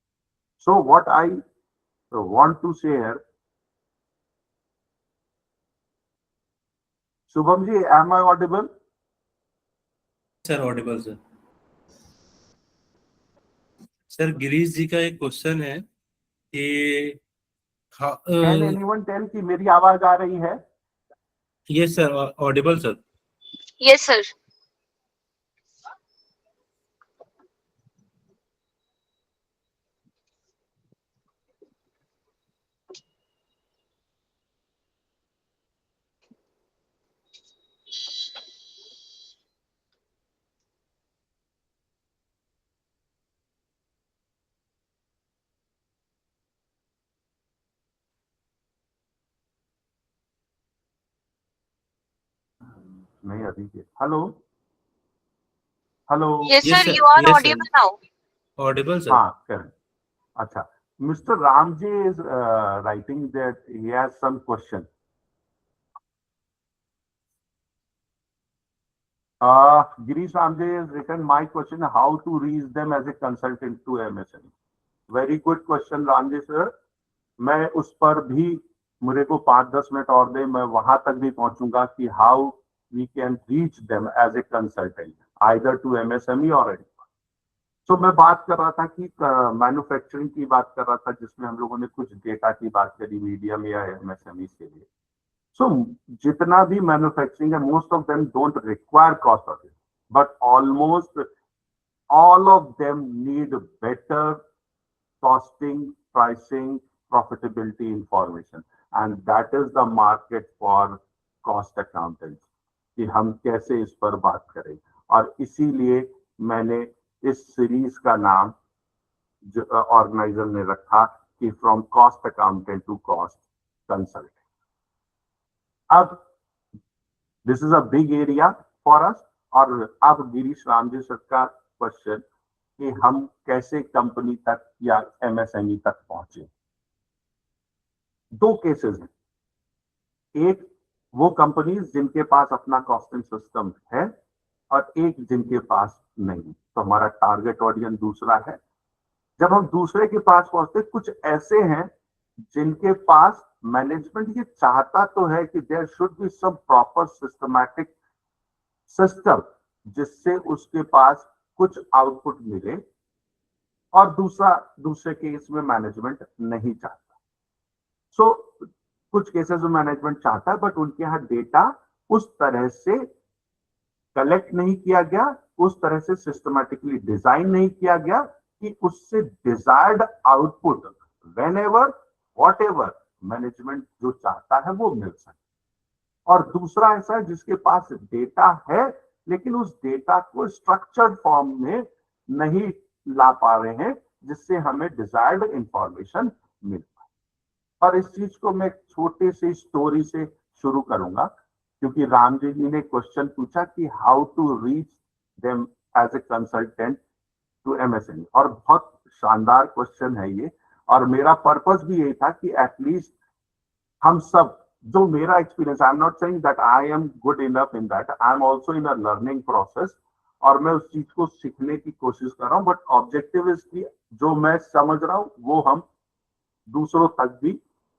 So what I want to say here, Shubham ji, am I audible? Sir audible sir. Sir Girish ji का एक क्वेश्चन है कि कैन एनीवन टेल कि मेरी आवाज आ रही है? Yes sir, audible sir. Yes, sir. नहीं अभी के. Hello hello. Yes, Yes, sir. sir. You are Yes, sir. audible now. Audible sir. हाँ करें. अच्छा, mister Ramji is writing that he has some question. Girish Ramji has written my question, how to reach them as a consultant to MSME. Very good question, Ramji sir. मैं उस पर भी, मुझे को 5-10 मिनट और दे, मैं वहां तक भी पहुंचूंगा कि how we can reach them as a consultant, either to MSME और एनी. तो मैं बात कर रहा था कि मैन्युफैक्चरिंग की बात कर रहा था जिसमें हम लोगों ने कुछ डेटा की बात करी मीडियम या एमएसएमई के लिए. सो जितना भी मैन्युफैक्चरिंग है, most of them don't require cost audit, but almost all of them need better costing, pricing, profitability information, and that is the market for cost accountants कि हम कैसे इस पर बात करें. और इसीलिए मैंने इस सीरीज का नाम जो ऑर्गेनाइजर ने रखा कि from cost accountant to cost consultant. अब this is a big area for us. और अब गिरीश रामजी सर का क्वेश्चन कि हम कैसे कंपनी तक या एमएसएमई तक पहुंचे. दो केसेस हैं. एक वो कंपनीज जिनके पास अपना कॉस्टिंग सिस्टम है और एक जिनके पास नहीं। तो हमारा टारगेट ऑडियंस दूसरा है। जब हम दूसरे के पास पहुंचते, कुछ ऐसे हैं जिनके पास मैनेजमेंट ये चाहता तो है कि there should be some proper systematic system जिससे उसके पास कुछ आउटपुट मिले, और दूसरे केस में मैनेजमेंट नहीं चाहता। सो कुछ केसेस में मैनेजमेंट चाहता है बट उनके यहाँ डेटा उस तरह से कलेक्ट नहीं किया गया, उस तरह से सिस्टमैटिकली डिजाइन नहीं किया गया कि उससे desired output when ever what ever management जो चाहता है वो मिल सके। और दूसरा ऐसा है जिसके पास डेटा है लेकिन उस डेटा को स्ट्रक्चर्ड फॉर्म में नहीं ला पा रहे हैं जिससे हमें डिजायर्ड इंफॉर्मेशन मिल पाए। और इस चीज को मैं छोटे से स्टोरी से शुरू करूंगा, क्योंकि राम जी ने क्वेश्चन पूछा कि how to reach them as a consultant to MSME, और बहुत शानदार क्वेश्चन है ये। और मेरा पर्पस भी यही था कि एटलीस्ट हम सब, जो मेरा experience, I am not saying that I am good enough in that, I am also in a learning process, और मैं उस चीज को सीखने की कोशिश कर रहा हूं। बट ऑब्जेक्टिव इज कि जो मैं समझ रहा हूं वो हम दूसरों तक भी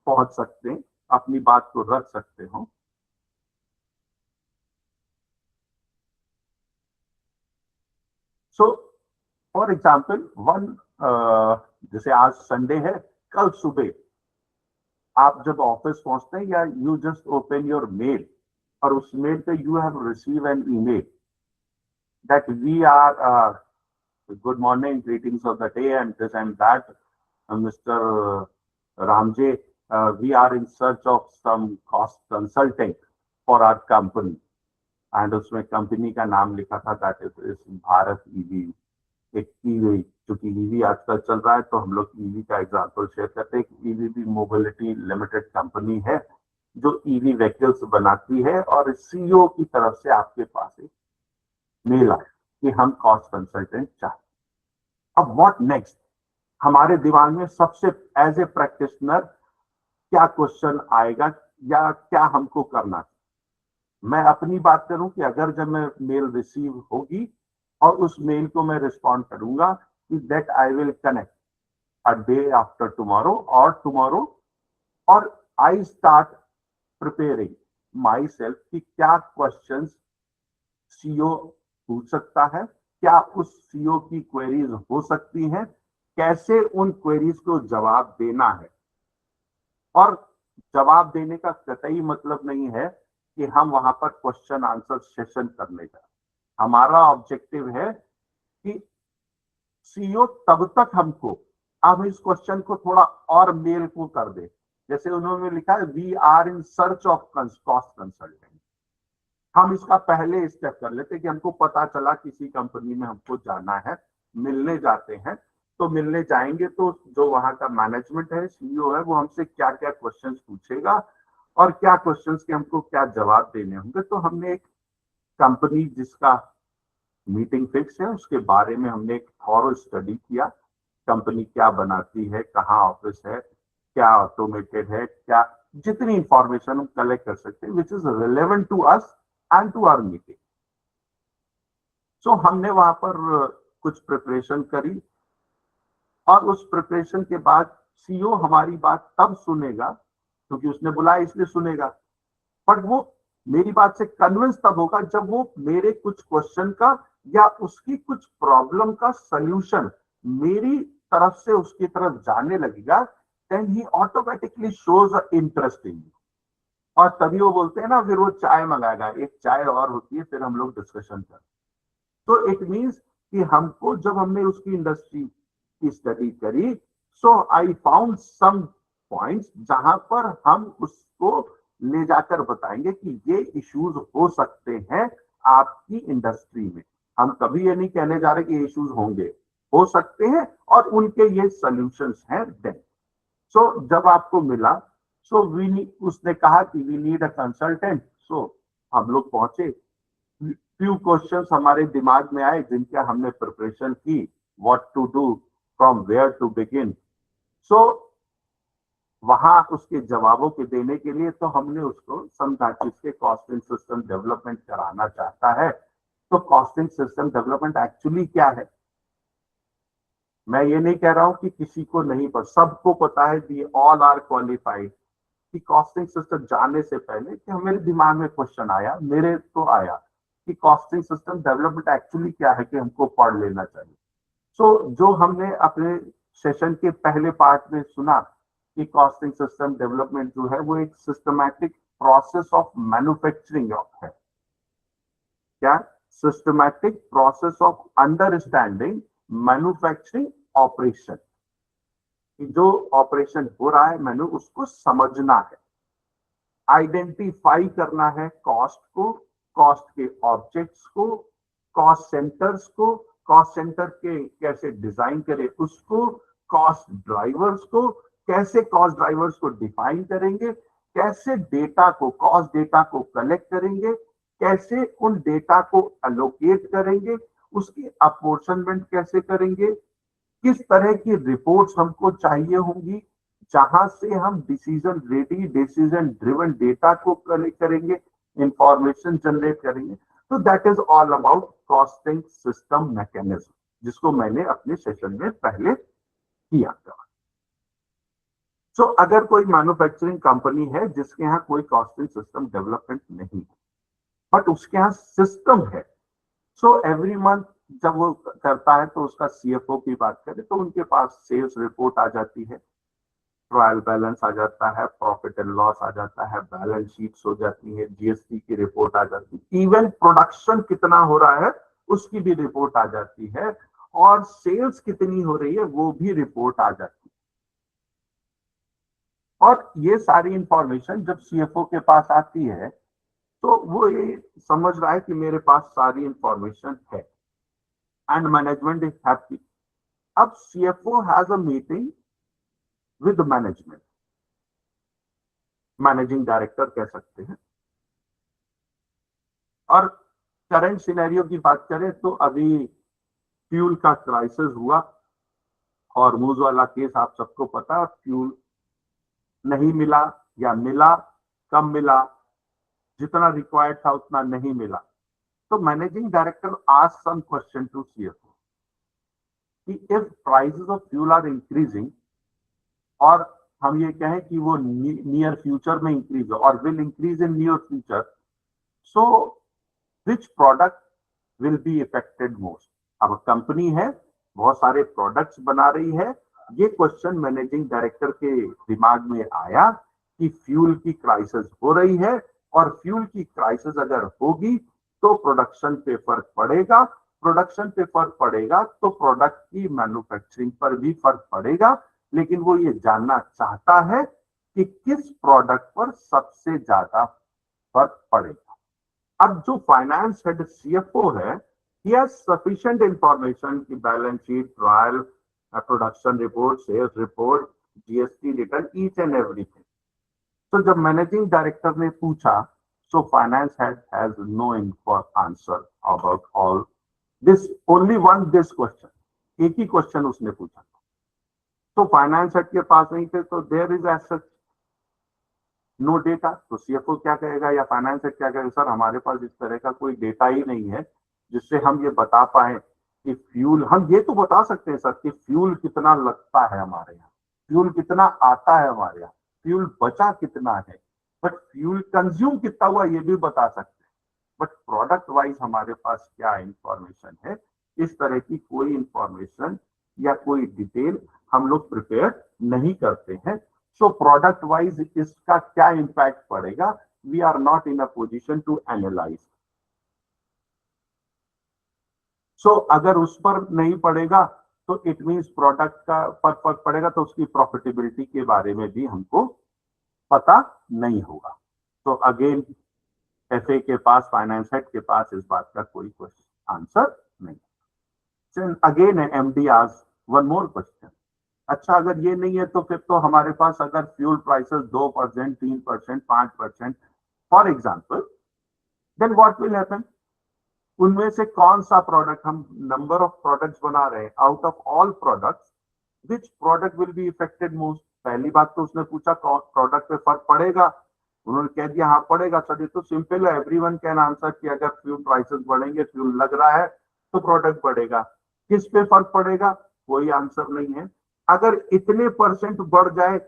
पहुंच सकते हैं, अपनी बात को रख सकते हो। सो फॉर एग्जाम्पल वन, जैसे आज संडे है, कल सुबह आप जब ऑफिस पहुंचते हैं या you just open your mail, और उस मेल पे you have receive an email that we are good morning, greetings of the day, and this and that, Mr. Ramje, we are in search of some cost consulting for our company, and उसमें कंपनी का नाम लिखा था, दैट इज भारत ईवी। एक ईवी, चूंकि ईवी आजकल चल रहा है तो हम लोग ईवी का एग्जांपल शेयर करते हैं। ईवी भी मोबिलिटी लिमिटेड कंपनी है जो ईवी व्हीकल्स बनाती है, और सीईओ की तरफ से आपके पास एक मेल आया कि हम कॉस्ट कंसल्टेंट चाहते। अब व्हाट नेक्स्ट, हमारे दिमाग में सबसे एज ए प्रैक्टिशनर क्या क्वेश्चन आएगा या क्या हमको करना चाहिए। मैं अपनी बात करूं कि अगर जब मैं मेल रिसीव होगी और उस मेल को मैं रिस्पॉन्ड करूंगा कि that I will connect a day after tomorrow और टुमारो, और I start preparing my self कि क्या क्वेश्चंस सीईओ पूछ सकता है, क्या उस सीईओ की क्वेरीज हो सकती हैं, कैसे उन क्वेरीज को जवाब देना है। और जवाब देने का कतई मतलब नहीं है कि हम वहां पर क्वेश्चन आंसर सेशन करने का। हमारा ऑब्जेक्टिव है कि सीईओ तब तक हमको, अब इस क्वेश्चन को थोड़ा और मेल को कर दे, जैसे उन्होंने लिखा है we are in search of cost consultant. हम इसका पहले स्टेप कर लेते कि हमको पता चला किसी कंपनी में हमको जाना है, मिलने जाते हैं, तो मिलने जाएंगे तो जो वहां का मैनेजमेंट है, सीईओ है, वो हमसे क्या क्या क्वेश्चंस पूछेगा और क्या क्वेश्चंस के हमको क्या जवाब देने होंगे। तो हमने एक कंपनी जिसका मीटिंग फिक्स है उसके बारे में हमने एक थॉरो स्टडी किया। कंपनी क्या बनाती है, कहाँ ऑफिस है, क्या ऑटोमेटेड है, क्या जितनी इंफॉर्मेशन हम कलेक्ट कर सकते हैं which is relevant to us and to our meeting. So हमने वहां पर कुछ प्रिपरेशन करी, और उस प्रिपरेशन के बाद सीईओ हमारी बात तब सुनेगा, क्योंकि उसने बुलाया इसलिए सुनेगा, बट वो मेरी बात से कन्विंस तब होगा जब वो मेरे कुछ क्वेश्चन का या उसकी कुछ प्रॉब्लम का सल्यूशन मेरी तरफ से उसकी तरफ जाने लगेगा। Then he automatically shows interest in you, और तभी वो बोलते हैं ना, फिर वो चाय मंगाएगा, एक चाय और होती है, फिर हम लोग डिस्कशन करते। तो इट मीन्स कि हमको, जब हमने उसकी इंडस्ट्री की स्टडी करी, सो आई फाउंड सम पॉइंट्स जहां पर हम उसको ले जाकर बताएंगे कि ये इश्यूज हो सकते हैं आपकी इंडस्ट्री में। हम कभी ये नहीं कहने जा रहे कि ये इश्यूज होंगे, हो सकते हैं, और उनके ये सॉल्यूशंस हैं। देन सो जब आपको मिला, सो उसने कहा कि वी नीड अ कंसल्टेंट। सो हम लोग पहुंचे, फ्यू क्वेश्चंस हमारे दिमाग में आए जिनका हमने प्रिपरेशन की, what to do, from where to begin. So वहां उसके जवाबों के देने के लिए तो हमने उसको समझा कि इसके कॉस्टिंग सिस्टम डेवलपमेंट कराना चाहता है। तो कॉस्टिंग सिस्टम डेवलपमेंट एक्चुअली क्या है? मैं ये नहीं कह रहा हूं कि किसी को नहीं पता, सबको पता है, दी ऑल आर क्वालिफाइड। कि कॉस्टिंग सिस्टम जानने से पहले कि मेरे दिमाग में क्वेश्चन आया, मेरे तो आया कि कॉस्टिंग सिस्टम डेवलपमेंट एक्चुअली क्या है, कि हमको पढ़ लेना चाहिए। जो हमने अपने सेशन के पहले पार्ट में सुना कि कॉस्टिंग सिस्टम डेवलपमेंट जो है वो एक सिस्टमैटिक प्रोसेस ऑफ मैन्युफैक्चरिंग है। क्या? Systematic process of understanding manufacturing operation. जो ऑपरेशन हो रहा है मैंने उसको समझना है, आइडेंटिफाई करना है कॉस्ट को, कॉस्ट के ऑब्जेक्ट्स को, कॉस्ट सेंटर्स को, कॉस्ट सेंटर के कैसे डिजाइन करें उसको, कॉस्ट ड्राइवर्स को, कैसे कॉस्ट ड्राइवर्स को डिफाइन करेंगे, कैसे डेटा को, कॉस्ट डेटा को कलेक्ट करेंगे, कैसे उन डेटा को एलोकेट करेंगे, उसकी अपॉर्चनमेंट कैसे करेंगे, किस तरह की रिपोर्ट्स हमको चाहिए होंगी जहां से हम decision ready, decision driven data को कलेक्ट करेंगे, इंफॉर्मेशन जनरेट करेंगे। तो that is all about costing system mechanism, जिसको मैंने अपने सेशन में पहले किया था। सो अगर कोई मैन्युफैक्चरिंग कंपनी है जिसके यहाँ कोई कॉस्टिंग सिस्टम डेवलपमेंट नहीं है, बट उसके यहाँ सिस्टम है, सो एवरी मंथ जब वो करता है तो उसका सीएफओ की बात करें तो उनके पास सेल्स रिपोर्ट आ जाती है, ट्रायल बैलेंस आ जाता है, प्रॉफिट एंड लॉस आ जाता है, बैलेंस शीट्स हो जाती है, जीएसटी की रिपोर्ट आ जाती है, इवन प्रोडक्शन कितना हो रहा है उसकी भी रिपोर्ट आ जाती है, और सेल्स कितनी हो रही है वो भी रिपोर्ट आ जाती है। और ये सारी इंफॉर्मेशन जब सीएफओ के पास आती है तो वो ये समझ रहा है कि मेरे पास सारी इंफॉर्मेशन है, एंड मैनेजमेंट इज हैप्पी। अब CFO has a meeting with management, managing director कह सकते हैं। और करंट सिनेरियो की बात करें तो अभी फ्यूल का क्राइसिस हुआ, हॉर्मुज वाला केस आप सबको पता है, फ्यूल नहीं मिला या मिला कम मिला, जितना रिक्वायर्ड था उतना नहीं मिला। तो managing director asked some question to CFO कि if prices of fuel are increasing, और हम ये कहें कि वो नियर फ्यूचर में इंक्रीज हो और will increase in near future, so which product will be affected most. अब कंपनी है, बहुत सारे प्रोडक्ट्स बना रही है, ये क्वेश्चन मैनेजिंग डायरेक्टर के दिमाग में आया कि फ्यूल की क्राइसिस हो रही है, और फ्यूल की क्राइसिस अगर होगी तो प्रोडक्शन पे फर्क पड़ेगा, प्रोडक्शन पे फर्क पड़ेगा तो प्रोडक्ट की मैन्युफैक्चरिंग पर भी फर्क पड़ेगा। लेकिन वो ये जानना चाहता है कि किस प्रोडक्ट पर सबसे ज्यादा फर्क पड़ेगा। अब जो फाइनेंस हेड सीएफओ है, he has sufficient information की balance sheet, trial, production report, sales report, GST return, each and everything. तो जब मैनेजिंग डायरेक्टर ने पूछा, so finance head has no answer about all this, only one this question, एक ही क्वेश्चन उसने पूछा। तो फाइनेंस हेड के पास नहीं थे, तो there is as such no data. तो सीएफओ क्या कहेगा या फाइनेंस हेड क्या कहेगा, सर हमारे पास इस तरह का कोई डेटा ही नहीं है जिससे हम ये बता पाए कि फ्यूल, हम ये तो बता सकते हैं सर कि फ्यूल कितना लगता है हमारे यहाँ, फ्यूल कितना आता है हमारे यहाँ, फ्यूल बचा कितना है, बट फ्यूल कंज्यूम कितना हुआ ये भी बता सकते हैं, बट प्रोडक्ट वाइज हमारे पास क्या इंफॉर्मेशन है, इस तरह की कोई इंफॉर्मेशन या कोई डिटेल हम लोग प्रिपेयर नहीं करते हैं। सो प्रोडक्ट वाइज इसका क्या इंपैक्ट पड़ेगा, we are not in a position to analyse. So अगर उस पर नहीं पड़ेगा तो इट मीन्स प्रोडक्ट का पर फर्क पड़ेगा, तो उसकी प्रॉफिटेबिलिटी के बारे में भी हमको पता नहीं होगा। तो अगेन एफए के पास, फाइनेंस हेड के पास इस बात का कोई क्वेश्चन आंसर नहीं। Again MD asked one more question, अच्छा अगर ये नहीं है तो फिर तो हमारे पास अगर fuel prices 2%, 3%, 5%, for example, then what will happen? उनमें से कौन सा प्रोडक्ट, हम नंबर ऑफ प्रोडक्ट्स बना रहे हैं, out of all products which product will be affected most? पहली बात तो उसने पूछा प्रोडक्ट पे फर्क पड़ेगा, उन्होंने कह दिया हाँ पड़ेगा। सर ये तो सिंपल है, एवरीवन कैन आंसर कि अगर फ्यूल प्राइसेस बढ़ेंगे, फ्यूल लग रहा है तो प्रोडक्ट बढ़ेगा। किस पे फर्क पड़ेगा, कोई आंसर नहीं है। अगर इतने परसेंट बढ़ जाए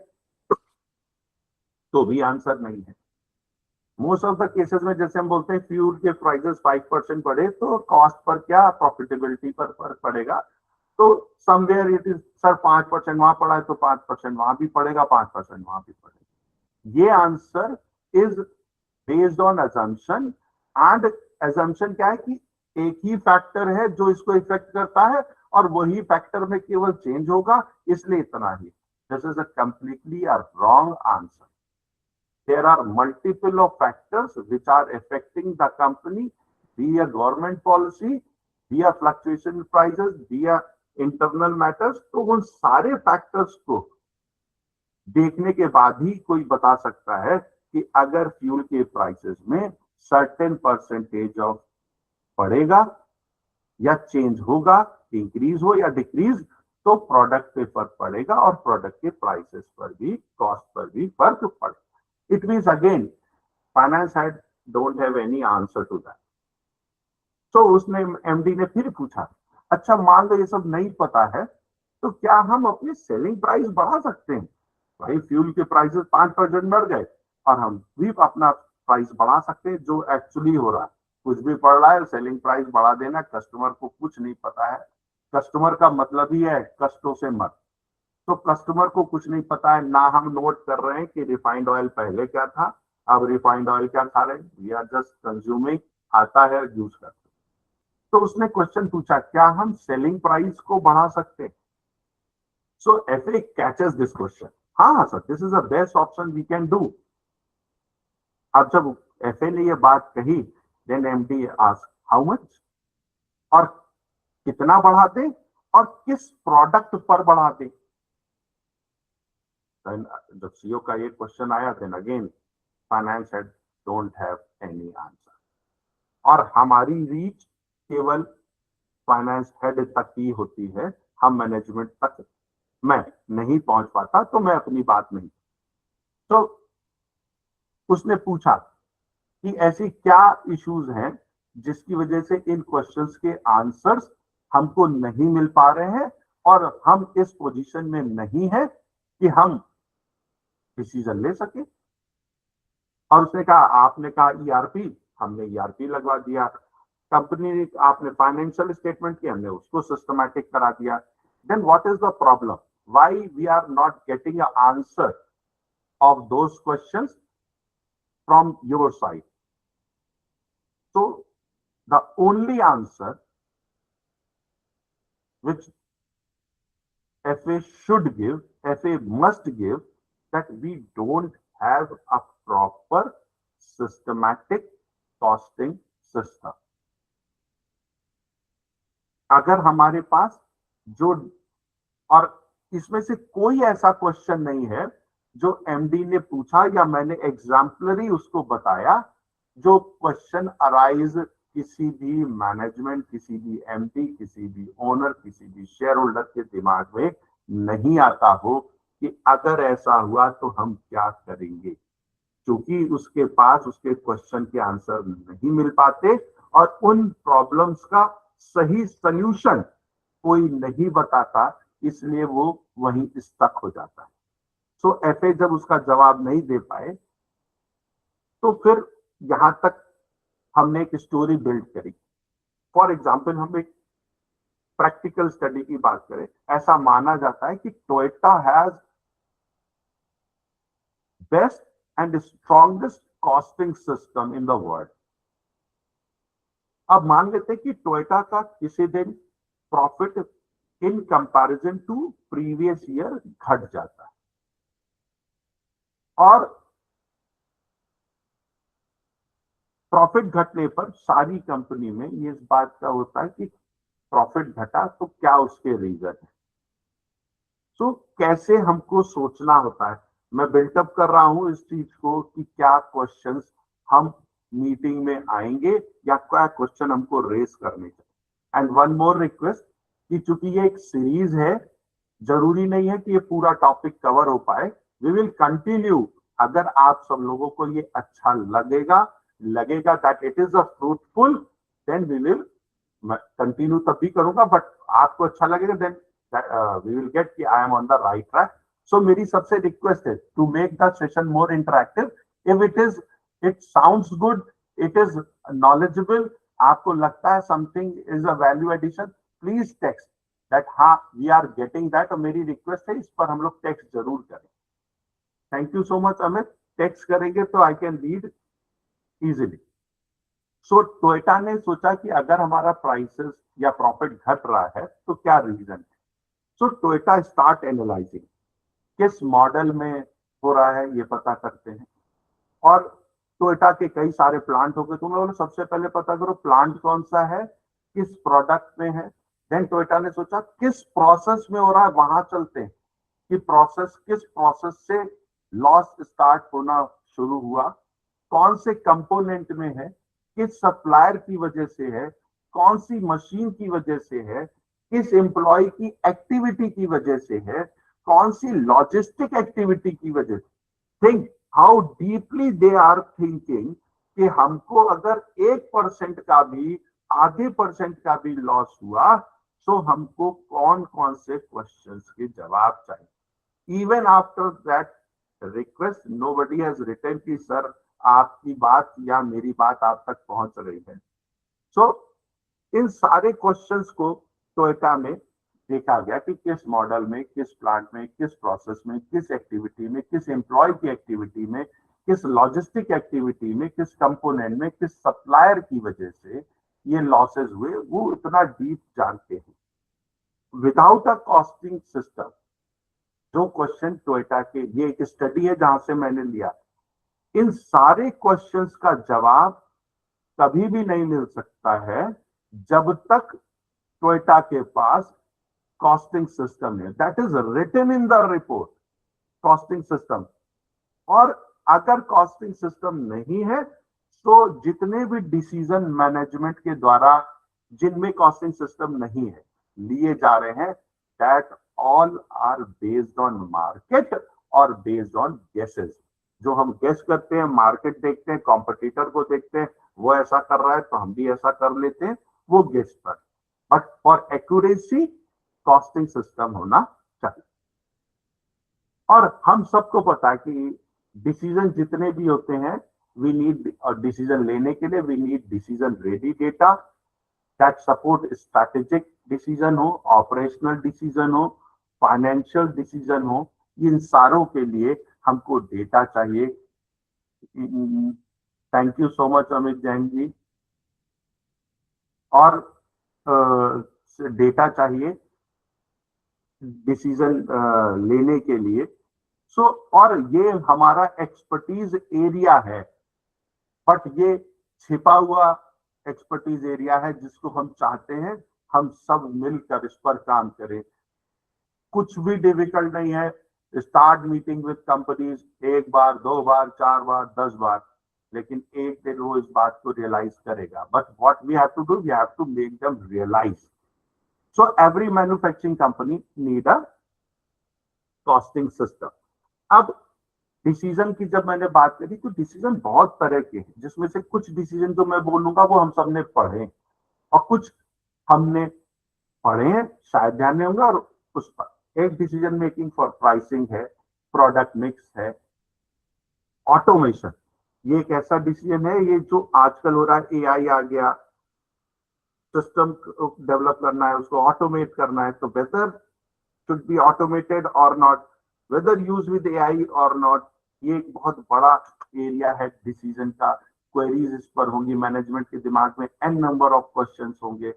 तो भी आंसर नहीं है। मोस्ट ऑफ द केसेस में जैसे हम बोलते हैं फ्यूल के प्राइसेस 5% बढ़े तो कॉस्ट पर क्या, प्रॉफिटेबिलिटी पर फर्क पड़ेगा। तो समवेयर इट इज सर 5% वहां पड़ा है तो 5% वहां भी पड़ेगा, 5% वहां भी पड़ेगा। ये answer is based on assumption, and assumption क्या है कि एक ही फैक्टर है जो इसको इफेक्ट करता है और वही फैक्टर में केवल चेंज होगा, इसलिए इतना ही। This is a completely a wrong answer. There are multiple of factors which are affecting the company, be a government policy, be a fluctuation in prices, be a internal matters। तो उन सारे फैक्टर्स को देखने के बाद ही कोई बता सकता है कि अगर फ्यूल के प्राइसेस में सर्टेन परसेंटेज ऑफ बढ़ेगा या चेंज होगा, इंक्रीज हो या डिक्रीज, तो प्रोडक्ट पे फर्क पड़ेगा और प्रोडक्ट के प्राइसेस पर भी, कॉस्ट पर भी फर्क पड़ेगा। It means again, finance head don't have any answer to that. So उसने एमडी ने फिर पूछा, अच्छा मान लो ये सब नहीं पता है तो क्या हम अपनी सेलिंग प्राइस बढ़ा सकते हैं? भाई फ्यूल के प्राइसेस 5% बढ़ गए और हम भी अपना प्राइस बढ़ा सकते हैं, जो एक्चुअली हो रहा है। कुछ भी पड़ रहा है, सेलिंग प्राइस बढ़ा देना, कस्टमर को कुछ नहीं पता है। कस्टमर का मतलब ही है कष्टों से मत। तो कस्टमर को कुछ नहीं पता है, ना हम नोट कर रहे हैं कि रिफाइंड ऑयल पहले क्या था, अब रिफाइंड ऑयल क्या खा रहे हैं। वी आर जस्ट कंज्यूमिंग, आता है यूज करते हैं। तो उसने क्वेश्चन पूछा, क्या हम सेलिंग प्राइस को बढ़ा सकते हैं? So FA catches this question. हाँ sir, this is the best option we can do. अब जब एफए ने ये बात कही, then MD ask how much, और कितना बढ़ा दे और किस प्रोडक्ट पर बढ़ा दे। जब सीईओ का ये क्वेश्चन आया, then again finance head don't have any answer. और हमारी रीच केवल फाइनेंस हेड तक ही होती है, हम मैनेजमेंट तक मैं नहीं पहुंच पाता, तो मैं अपनी बात नहीं। तो उसने पूछा कि ऐसी क्या इश्यूज हैं जिसकी वजह से इन क्वेश्चंस के आंसर्स हमको नहीं मिल पा रहे हैं और हम इस पोजीशन में नहीं है कि हम डिसीजन ले सके। और उसने कहा, आपने कहा ईआरपी, हमने ईआरपी लगवा दिया। कंपनी ने, आपने फाइनेंशियल स्टेटमेंट की, हमने उसको सिस्टमैटिक करा दिया। Then what is the problem, why we are not getting a answer of those questions from your side? So the only answer which FA should give, FA must give, that we don't have a proper systematic costing system. अगर हमारे पास जो, और इसमें से कोई ऐसा क्वेश्चन नहीं है जो एमडी ने पूछा या मैंने एग्जाम्पलरी उसको बताया, जो क्वेश्चन अराइज किसी भी मैनेजमेंट, किसी भी एमडी, किसी भी ओनर, किसी भी शेयर होल्डर के दिमाग में नहीं आता हो कि अगर ऐसा हुआ तो हम क्या करेंगे। क्योंकि उसके पास उसके क्वेश्चन के आंसर नहीं मिल पाते और उन प्रॉब्लम्स का सही सल्यूशन कोई नहीं बताता, इसलिए वो वहीं स्टक हो जाता है। सो एफए जब उसका जवाब नहीं दे पाए तो फिर यहां तक हमने एक स्टोरी बिल्ड करी। फॉर एग्जाम्पल, हम एक प्रैक्टिकल स्टडी की बात करें, ऐसा माना जाता है कि Toyota has best and strongest costing system in the world. अब मान लेते हैं कि टोयोटा का किसी दिन profit in comparison to previous year घट जाता है, और प्रॉफिट घटने पर सारी कंपनी में ये इस बात का होता है कि प्रॉफिट घटा तो क्या उसके रीजन है। तो कैसे हमको सोचना होता है, मैं बिल्टअप कर रहा हूं इस चीज को कि क्या क्वेश्चंस हम मीटिंग में आएंगे या क्या क्वेश्चन हमको रेस करने चाहिए। एंड वन मोर रिक्वेस्ट कि चूंकि ये एक सीरीज है जरूरी नहीं है कि ये पूरा टॉपिक कवर हो पाए, वी विल कंटिन्यू। अगर आप सब लोगों को ये अच्छा लगेगा that it is a fruitful, then we will continue, तब भी करूंगा, बट आपको अच्छा लगेगा देन वी विल गेट कि I am on the right track. So मेरी सबसे रिक्वेस्ट है to make the session more interactive. If it sounds good, it is knowledgeable, आपको लगता है something is a value addition, please text that हाँ वी आर गेटिंग दैट। और मेरी रिक्वेस्ट है इस पर हम लोग टेक्स्ट जरूर करें। Thank you so much Amit. Text करेंगे तो I can read easily. So Toyota ने सोचा कि अगर हमारा प्राइसेस या प्रॉफिट घट रहा है तो क्या रीजन है। सो टोयोटा स्टार्ट एनालाइजिंग किस मॉडल में हो रहा है, ये पता करते हैं। और टोयोटा के कई सारे प्लांट हो गए, तुम लोगों ने सबसे पहले पता करो प्लांट कौन सा है, किस प्रोडक्ट में है। देन टोयोटा ने सोचा किस प्रोसेस में हो रहा है, वहां चलते हैं कि किस प्रोसेस से लॉस स्टार्ट होना शुरू हुआ, कौन से कंपोनेंट में है, किस सप्लायर की वजह से है, कौन सी मशीन की वजह से है, किस एम्प्लॉय की एक्टिविटी की वजह से है, कौन सी लॉजिस्टिक एक्टिविटी की वजह से। Think how deeply they are thinking कि हमको अगर 1% का भी, आधे परसेंट का भी लॉस हुआ तो हमको कौन कौन से क्वेश्चंस के जवाब चाहिए। Even after that request nobody has written कि सर आपकी बात या मेरी बात आप तक पहुंच रही है। सो इन सारे क्वेश्चंस को टोयोटा में देखा गया कि किस मॉडल में, किस प्लांट में, किस प्रोसेस में, किस एक्टिविटी में, किस एम्प्लॉय की एक्टिविटी में, किस लॉजिस्टिक एक्टिविटी में, किस कंपोनेंट में, किस सप्लायर की वजह से ये लॉसेस हुए, वो इतना डीप जानते हैं। विदाउट अ कॉस्टिंग सिस्टम, जो क्वेश्चन टोयोटा के, ये एक स्टडी है जहां से मैंने लिया, इन सारे क्वेश्चंस का जवाब कभी भी नहीं मिल सकता है जब तक टोयोटा के पास कॉस्टिंग सिस्टम है। That is written in the report, costing system. और अगर कॉस्टिंग सिस्टम नहीं है तो जितने भी डिसीजन मैनेजमेंट के द्वारा जिनमें कॉस्टिंग सिस्टम नहीं है लिए जा रहे हैं, that all are based on market और बेस्ड ऑन गेसेस। जो हम गेस करते हैं, मार्केट देखते हैं, कॉम्पिटिटर को देखते हैं, वो ऐसा कर रहा है तो हम भी ऐसा कर लेते हैं, वो गेस पर। But for accuracy costing system होना चाहिए। और हम सबको पता है कि डिसीजन जितने भी होते हैं, वी नीड, और डिसीजन लेने के लिए we need decision ready data that support strategic decision हो, ऑपरेशनल डिसीजन हो, फाइनेंशियल डिसीजन हो। इन सारों के लिए हमको डेटा चाहिए। Thank you so much Amit Jain ji. और डेटा चाहिए डिसीजन लेने के लिए। सो और ये हमारा एक्सपर्टीज एरिया है, बट ये छिपा हुआ एक्सपर्टीज एरिया है जिसको हम चाहते हैं हम सब मिलकर इस पर काम करें। कुछ भी डिफिकल्ट नहीं है। स्टार्ट मीटिंग विद कंपनीज, 1 बार 2 बार 4 बार 10 बार, लेकिन एक दिन वो इस बात को रियलाइज करेगा। But what we have to do, we have to make them realise. So every manufacturing company need a costing system. अब डिसीजन की जब मैंने बात करी तो डिसीजन बहुत तरह के हैं, जिसमें से कुछ डिसीजन जो मैं बोलूंगा वो हम सबने पढ़े और कुछ हमने पढ़े हैं, शायद ध्यान नहीं होंगे। और उस पर एक डिसीजन मेकिंग फॉर प्राइसिंग है, प्रोडक्ट मिक्स है, ऑटोमेशन। ये एक ऐसा डिसीजन है, ये जो आजकल हो रहा है, एआई आ गया, सिस्टम डेवलप करना है, उसको ऑटोमेट करना है, तो वेदर शुड बी ऑटोमेटेड और not, whether use with AI और नॉट। ये एक बहुत बड़ा एरिया है डिसीजन का। क्वेरीज इस पर होंगी, मैनेजमेंट के दिमाग में एन नंबर ऑफ क्वेश्चंस होंगे।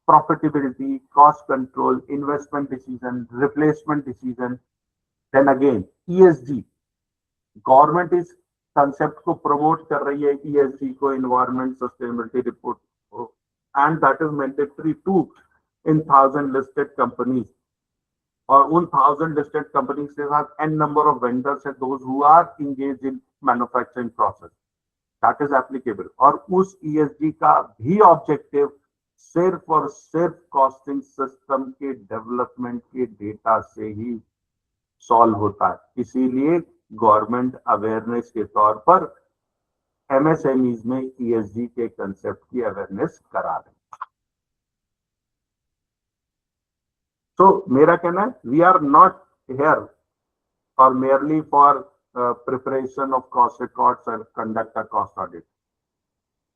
Profitability, cost control, investment decision, replacement decision. Then again ESG, government इस कंसेप्ट को प्रमोट कर रही है, ईएसजी को, environment sustainability report, and that is mandatory to in 1000 listed companies. और उन 1000 लिस्टेड कंपनीज के साथ एन नंबर ऑफ वेंडर्स है, those who are engage in manufacturing process, that is applicable. और उस ईएसजी का भी ऑब्जेक्टिव सिर्फ और सिर्फ कॉस्टिंग सिस्टम के डेवलपमेंट के डेटा से ही सॉल्व होता है। इसीलिए गवर्नमेंट अवेयरनेस के तौर पर एमएसएमईज में ईएसजी के कंसेप्ट की अवेयरनेस करा रहे हैं। तो मेरा कहना है, we are not here or merely for preparation of cost records and conduct a cost audit.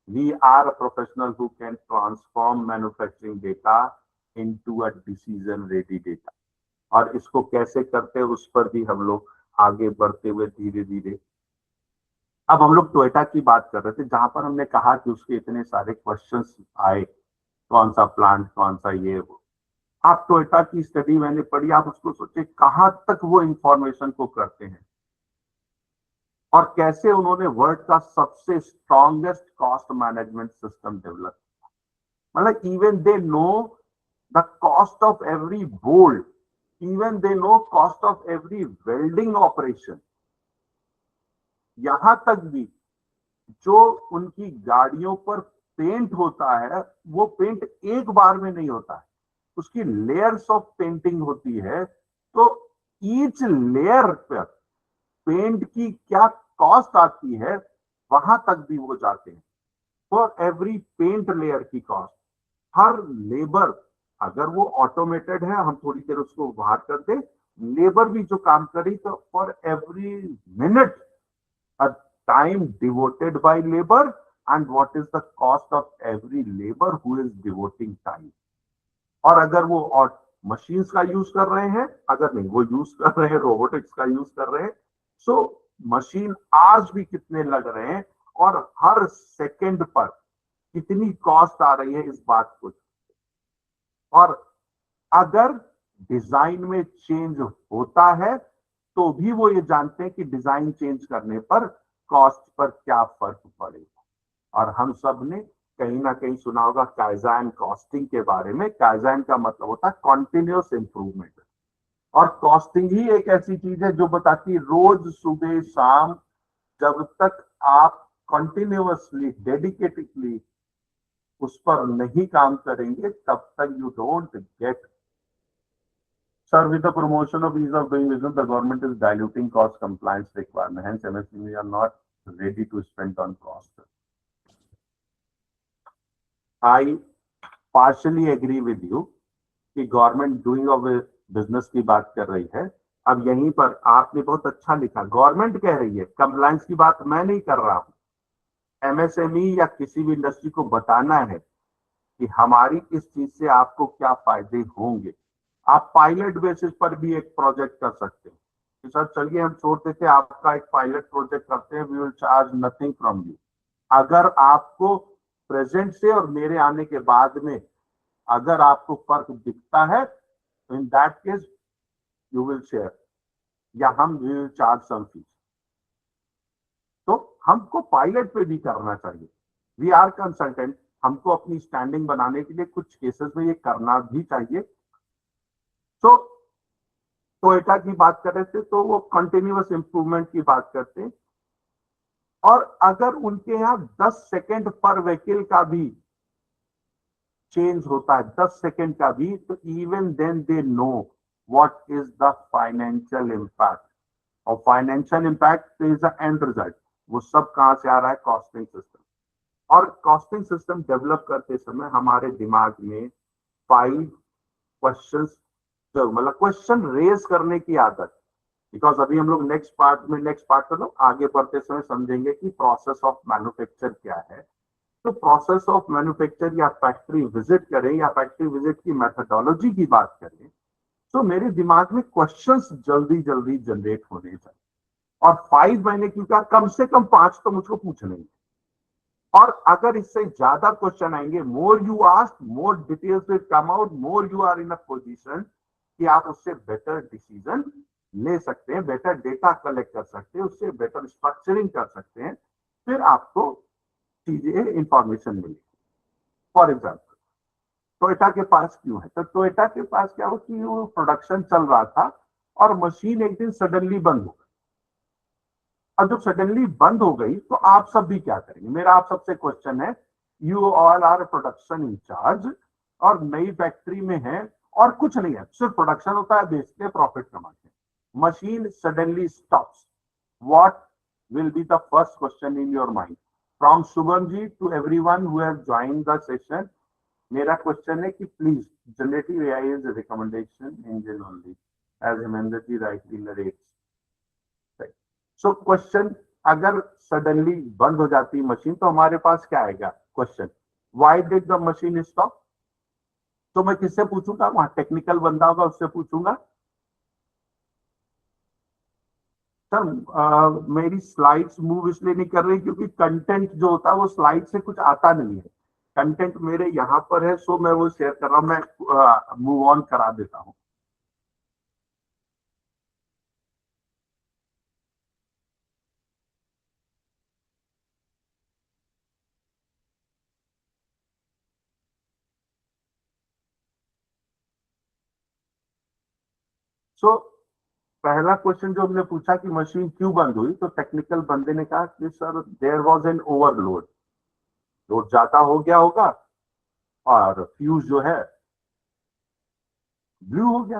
We are a professional who can transform manufacturing data into a decision ready data. और इसको कैसे करते हैं उस पर भी हम लोग आगे बढ़ते हुए धीरे धीरे। अब हम लोग टोयोटा की बात कर रहे थे, जहां पर हमने कहा कि उसके इतने सारे क्वेश्चंस आए, कौन सा प्लांट, कौन सा ये वो। आप टोयोटा की स्टडी मैंने पढ़ी, आप उसको सोचे कहां तक वो इंफॉर्मेशन को करते हैं और कैसे उन्होंने वर्ल्ड का सबसे strongest cost management system develop किया। मतलब even they know the cost of every bolt, even they know cost of every welding operation. यहां तक भी जो उनकी गाड़ियों पर पेंट होता है, वो पेंट एक बार में नहीं होता है, उसकी लेयर्स ऑफ पेंटिंग होती है। तो ईच लेयर पर पेंट की क्या कॉस्ट आती है, वहां तक भी वो जाते हैं। फॉर एवरी पेंट लेयर की कॉस्ट, हर लेबर, अगर वो ऑटोमेटेड है, हम थोड़ी देर उसको बाहर कर दे, लेबर भी जो काम करी, तो for every minute a time devoted by labour and what is the cost of every labour who is devoting time. और अगर वो और मशीन्स का यूज कर रहे हैं, अगर नहीं वो यूज कर रहे हैं रोबोटिक्स का यूज कर रहे हैं, सो मशीन आवर्स भी कितने लग रहे हैं और हर सेकंड पर कितनी कॉस्ट आ रही है इस बात को। और अगर डिजाइन में चेंज होता है तो भी वो ये जानते हैं कि डिजाइन चेंज करने पर कॉस्ट पर क्या फर्क पड़ेगा। और हम सब ने कहीं ना कहीं सुना होगा काइज़ेन कॉस्टिंग के बारे में। काइज़ेन का मतलब होता है कॉन्टिन्यूअस इंप्रूवमेंट, और कॉस्टिंग ही एक ऐसी चीज है जो बताती है रोज सुबह शाम, जब तक आप कॉन्टिन्यूअसली डेडिकेटेडली उस पर नहीं काम करेंगे, तब तक you don't get. Sir, with the promotion of ease of doing business, the government is diluting cost compliance requirement. Hence, MSME are not ready to spend on cost. I partially agree with you कि गवर्नमेंट डूइंग ऑफ बिजनेस की बात कर रही है। अब यहीं पर आपने बहुत अच्छा लिखा, गवर्नमेंट कह रही है, कंप्लायंस की बात मैं नहीं कर रहा हूं। एमएसएमई या किसी भी इंडस्ट्री को बताना है कि हमारी इस चीज से आपको क्या फायदे होंगे। आप पायलट बेसिस पर भी एक प्रोजेक्ट कर सकते हैं कि सर चलिए हम छोड़ देते हैं, आपका एक पायलट प्रोजेक्ट करते हैं, we will charge nothing from you. अगर आपको प्रेजेंट से और मेरे आने के बाद में अगर आपको फर्क दिखता है, तो in that case you will share, या हम विल चार्ज सम फीस। तो हमको पायलट पे भी करना चाहिए। वी आर कंसल्टेंट, हमको अपनी स्टैंडिंग बनाने के लिए कुछ केसेस में ये करना भी चाहिए। तो टोयोटा की बात कर रहे थे तो वो कंटिन्यूअस इंप्रूवमेंट की बात करते हैं, और अगर उनके यहाँ 10 सेकेंड पर व्हीकल का भी चेंज होता है, 10 सेकेंड का भी, तो even then they know what is the financial impact. और financial impact is the end result. वो सब कहां से आ रहा है? Costing system. और कॉस्टिंग सिस्टम डेवलप करते समय हमारे दिमाग में 5 क्वेश्चंस, मतलब क्वेश्चन रेज करने की आदत। बिकॉज अभी हम लोग नेक्स्ट पार्ट कर लो, आगे बढ़ते समय समझेंगे कि प्रोसेस ऑफ मैन्युफैक्चर क्या है। तो प्रोसेस ऑफ मैन्युफैक्चर या फैक्ट्री विजिट करें या फैक्ट्री विजिट की मेथोडोलॉजी की बात करें, तो मेरे दिमाग में क्वेश्चंस जल्दी जल्दी जनरेट होने चाहिए। और 5 मैंने क्यों कहा, कम से कम 5 तो मुझको पूछने हैं। और अगर इससे ज्यादा क्वेश्चन आएंगे, more you ask more details will come out, more you are in a position कि आप उससे बेटर डिसीजन ले सकते हैं, बेटर डेटा कलेक्ट कर सकते हैं, उससे बेटर स्ट्रक्चरिंग कर सकते हैं, फिर आपको चीजें इंफॉर्मेशन मिलेगी। फॉर एग्जाम्पल टोयोटा के पास क्यों है, तो टोयोटा के पास क्या हो कि वो प्रोडक्शन चल रहा था और मशीन एक दिन सडनली बंद हो गई। अब जब सडनली बंद हो गई तो आप सब भी क्या करेंगे? मेरा आप सबसे क्वेश्चन है you all are production incharge और नई फैक्ट्री में है और कुछ नहीं है, सिर्फ प्रोडक्शन होता है, बेचते प्रॉफिट कमाते हैं, machine suddenly stops, what will be the first question in your mind? From Shubham ji to everyone who has joined the session, मेरा क्वेश्चन है कि please generative AI is recommendation engine only as Hemendra ji rightly narrates. So question, अगर सडनली बंद हो जाती मशीन तो हमारे पास क्या आएगा question, why did the machine stop? तो मैं किससे पूछूंगा? वहां टेक्निकल बंदा होगा, उससे पूछूंगा। सर मेरी स्लाइड्स मूव इसलिए नहीं कर रही क्योंकि कंटेंट जो होता है वो स्लाइड से कुछ आता नहीं है, कंटेंट मेरे यहाँ पर है, सो मैं वो शेयर कर रहा हूँ, मैं मूव ऑन करा देता हूँ। सो पहला क्वेश्चन जो हमने पूछा कि मशीन क्यों बंद हुई, तो टेक्निकल बंदे ने कहा कि sir there was an overload, load ज्यादा हो गया होगा और फ्यूज जो है ब्लू हो गया,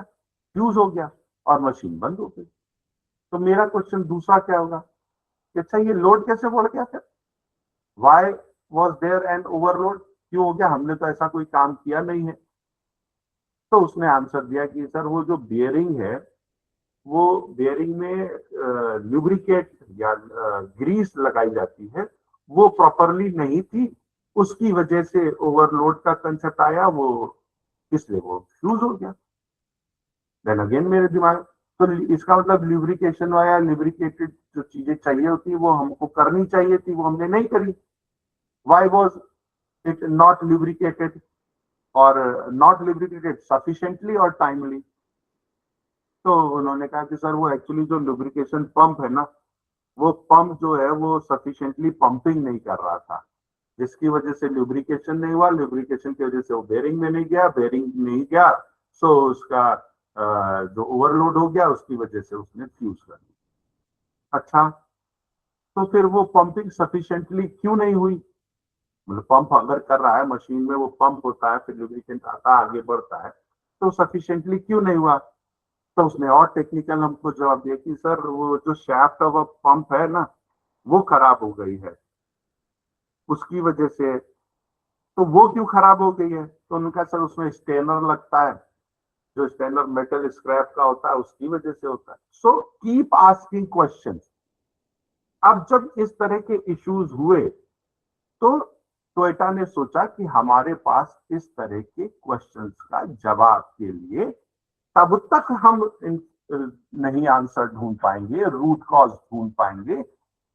फ्यूज हो गया और मशीन बंद हो गई। तो मेरा क्वेश्चन दूसरा क्या होगा कि अच्छा ये लोड कैसे बढ़ गया फिर, why was there an overload, क्यों हो गया, हमने तो ऐसा कोई काम किया नहीं है। तो उसने आंसर दिया कि सर वो जो बियरिंग है वो बियरिंग में लुब्रिकेट या ग्रीस लगाई जाती है, वो प्रॉपरली नहीं थी, उसकी वजह से ओवरलोड का कंसेप्ट आया, वो इसलिए वो फ्यूज हो गया। देन अगेन मेरे दिमाग, तो इसका मतलब लुब्रिकेशन या लुब्रिकेटेड जो चीजें चाहिए होती है वो हमको करनी चाहिए थी, वो हमने नहीं करी। Why was it not lubricated और नॉट लुब्रिकेटेड सफिशिएंटली और टाइमली? तो उन्होंने कहा कि सर वो एक्चुअली जो लुब्रिकेशन पंप है ना, वो पंप जो है वो सफिशिएंटली पंपिंग नहीं कर रहा था, जिसकी वजह से लुब्रिकेशन नहीं हुआ, लुब्रिकेशन की वजह से वो बेरिंग में नहीं गया, बेरिंग नहीं गया, सो उसका जो ओवरलोड हो गया उसकी वजह से उसने फ्यूज कर दिया। अच्छा, तो फिर वो पंपिंग सफिशिएंटली क्यों नहीं हुई? मतलब पंप अगर कर रहा है मशीन में, वो पंप होता है, फिर लुब्रिकेंट आता है, आगे बढ़ता है, तो सफिशिएंटली क्यों नहीं हुआ? तो उसने और टेक्निकल हमको जवाब दिया कि सर वो जो शाफ्ट ऑफ पंप है ना वो खराब हो गई है, उसकी वजह से। तो वो क्यों खराब हो गई है? तो उनका सर उसमें स्टेनर लगता है, जो स्टेनर मेटल स्क्रैप का होता है, उसकी वजह से होता है। So keep asking questions. अब जब इस तरह के इश्यूज हुए तो टोयोटा ने सोचा कि हमारे पास इस तरह के क्वेश्चंस का जवाब के लिए तब तक हम नहीं आंसर ढूंढ पाएंगे, रूट कॉज ढूंढ पाएंगे,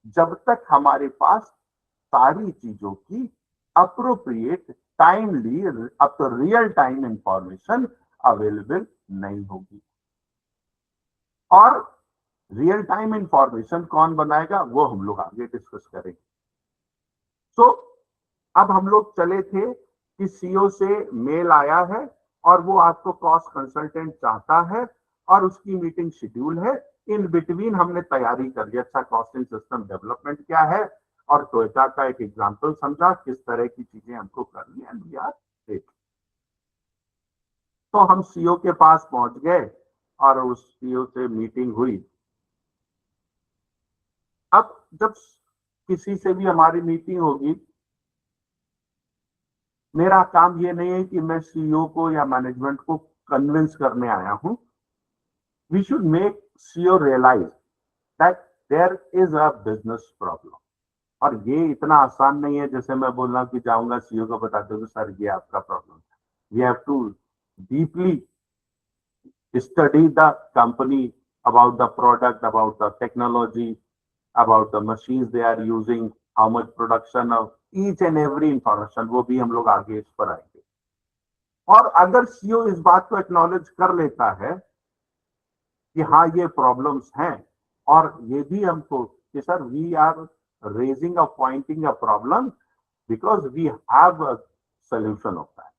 जब तक हमारे पास सारी चीजों की अप्रोप्रिएट टाइमली अब तो रियल टाइम इंफॉर्मेशन अवेलेबल नहीं होगी। और रियल टाइम इंफॉर्मेशन कौन बनाएगा वो हम लोग आगे डिस्कस करेंगे। तो अब हम लोग चले थे कि सीओ से मेल आया है और वो आपको कॉस्ट कंसल्टेंट चाहता है और उसकी मीटिंग शेड्यूल है। इन बिटवीन हमने तैयारी कर ली, अच्छा कॉस्टिंग सिस्टम डेवलपमेंट क्या है, और टोयोटा का एक एग्जांपल समझा किस तरह की चीजें हमको करनी है, एंड वी आर रेडी। तो हम सीओ के पास पहुंच गए और उस सीओ से मीटिंग हुई। अब जब किसी से भी हमारी मीटिंग होगी, मेरा काम ये नहीं है कि मैं सीईओ को या मैनेजमेंट को कन्विंस करने आया हूं। We should make CEO realise that there is a business problem. और ये इतना आसान नहीं है जैसे मैं बोल रहा हूं कि जाऊंगा सीईओ को बता दूंगा सर ये आपका प्रॉब्लम है। We have to deeply study the company, about the product, about the technology, about the machines they are using, how much production of each and every information, वो भी हम लोग आगे इस पर आएंगे। और अगर सीईओ इस बात को एक्नॉलेज कर लेता है कि हाँ ये प्रॉब्लम्स हैं, और ये भी हमको कि sir we are raising a pointing a problem because we have a solution होता है।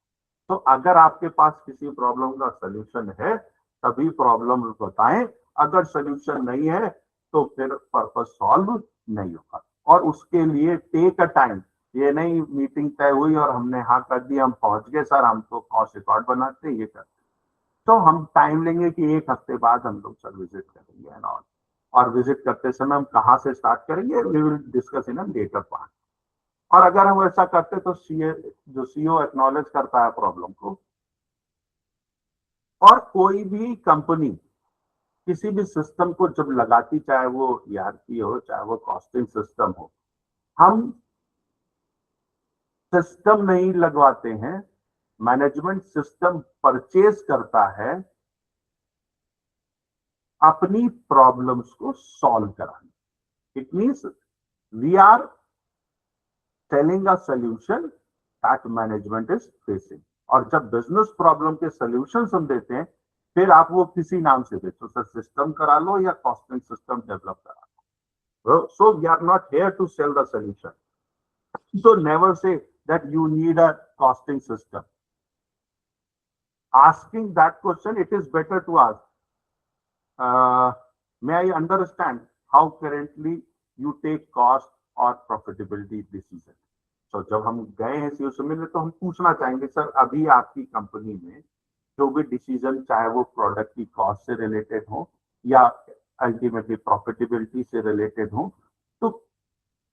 तो अगर आपके पास किसी प्रॉब्लम का सोल्यूशन है तभी प्रॉब्लम बताएं, अगर सोल्यूशन नहीं है तो फिर पर्पस सॉल्व नहीं होगा। और उसके लिए टेक अ टाइम, ये नहीं मीटिंग तय हुई और हमने हाँ कर दी, हम पहुंच गए सर, हम तो कॉस्ट रिकॉर्ड बनाते हैं, ये करते। तो हम टाइम लेंगे कि एक हफ्ते बाद हम लोग सर विजिट करेंगे एंड ऑल। और विजिट करते समय हम कहाँ से स्टार्ट करेंगे, we will discuss in a later part. और अगर हम ऐसा करते तो जो सीईओ एक्नॉलेज करता है प्रॉब्लम को, और कोई भी कंपनी किसी भी सिस्टम को जब लगाती, चाहे वो ईआरपी हो चाहे वो कॉस्टिंग सिस्टम हो, हम सिस्टम नहीं लगवाते हैं, मैनेजमेंट सिस्टम परचेज करता है अपनी प्रॉब्लम्स को सॉल्व कराने। It means we are telling a solution that management is facing. और जब बिजनेस प्रॉब्लम के सॉल्यूशंस हम देते हैं, फिर आप वो किसी नाम से बेचो, सर सिस्टम करा लो या कॉस्टिंग सिस्टम डेवलप करा लो। So we are not here to sell the solution. So never say that you need a costing system. Asking that question, it is better to ask, may I understand how currently you take cost or profitability decision? So जब हम गए हैं सीईओ से मिलने, तो हम पूछना चाहेंगे, सर अभी आपकी कंपनी में जो भी डिसीजन, चाहे वो प्रोडक्ट की कॉस्ट से रिलेटेड हो या अल्टीमेटली प्रॉफिटेबिलिटी से रिलेटेड हो, तो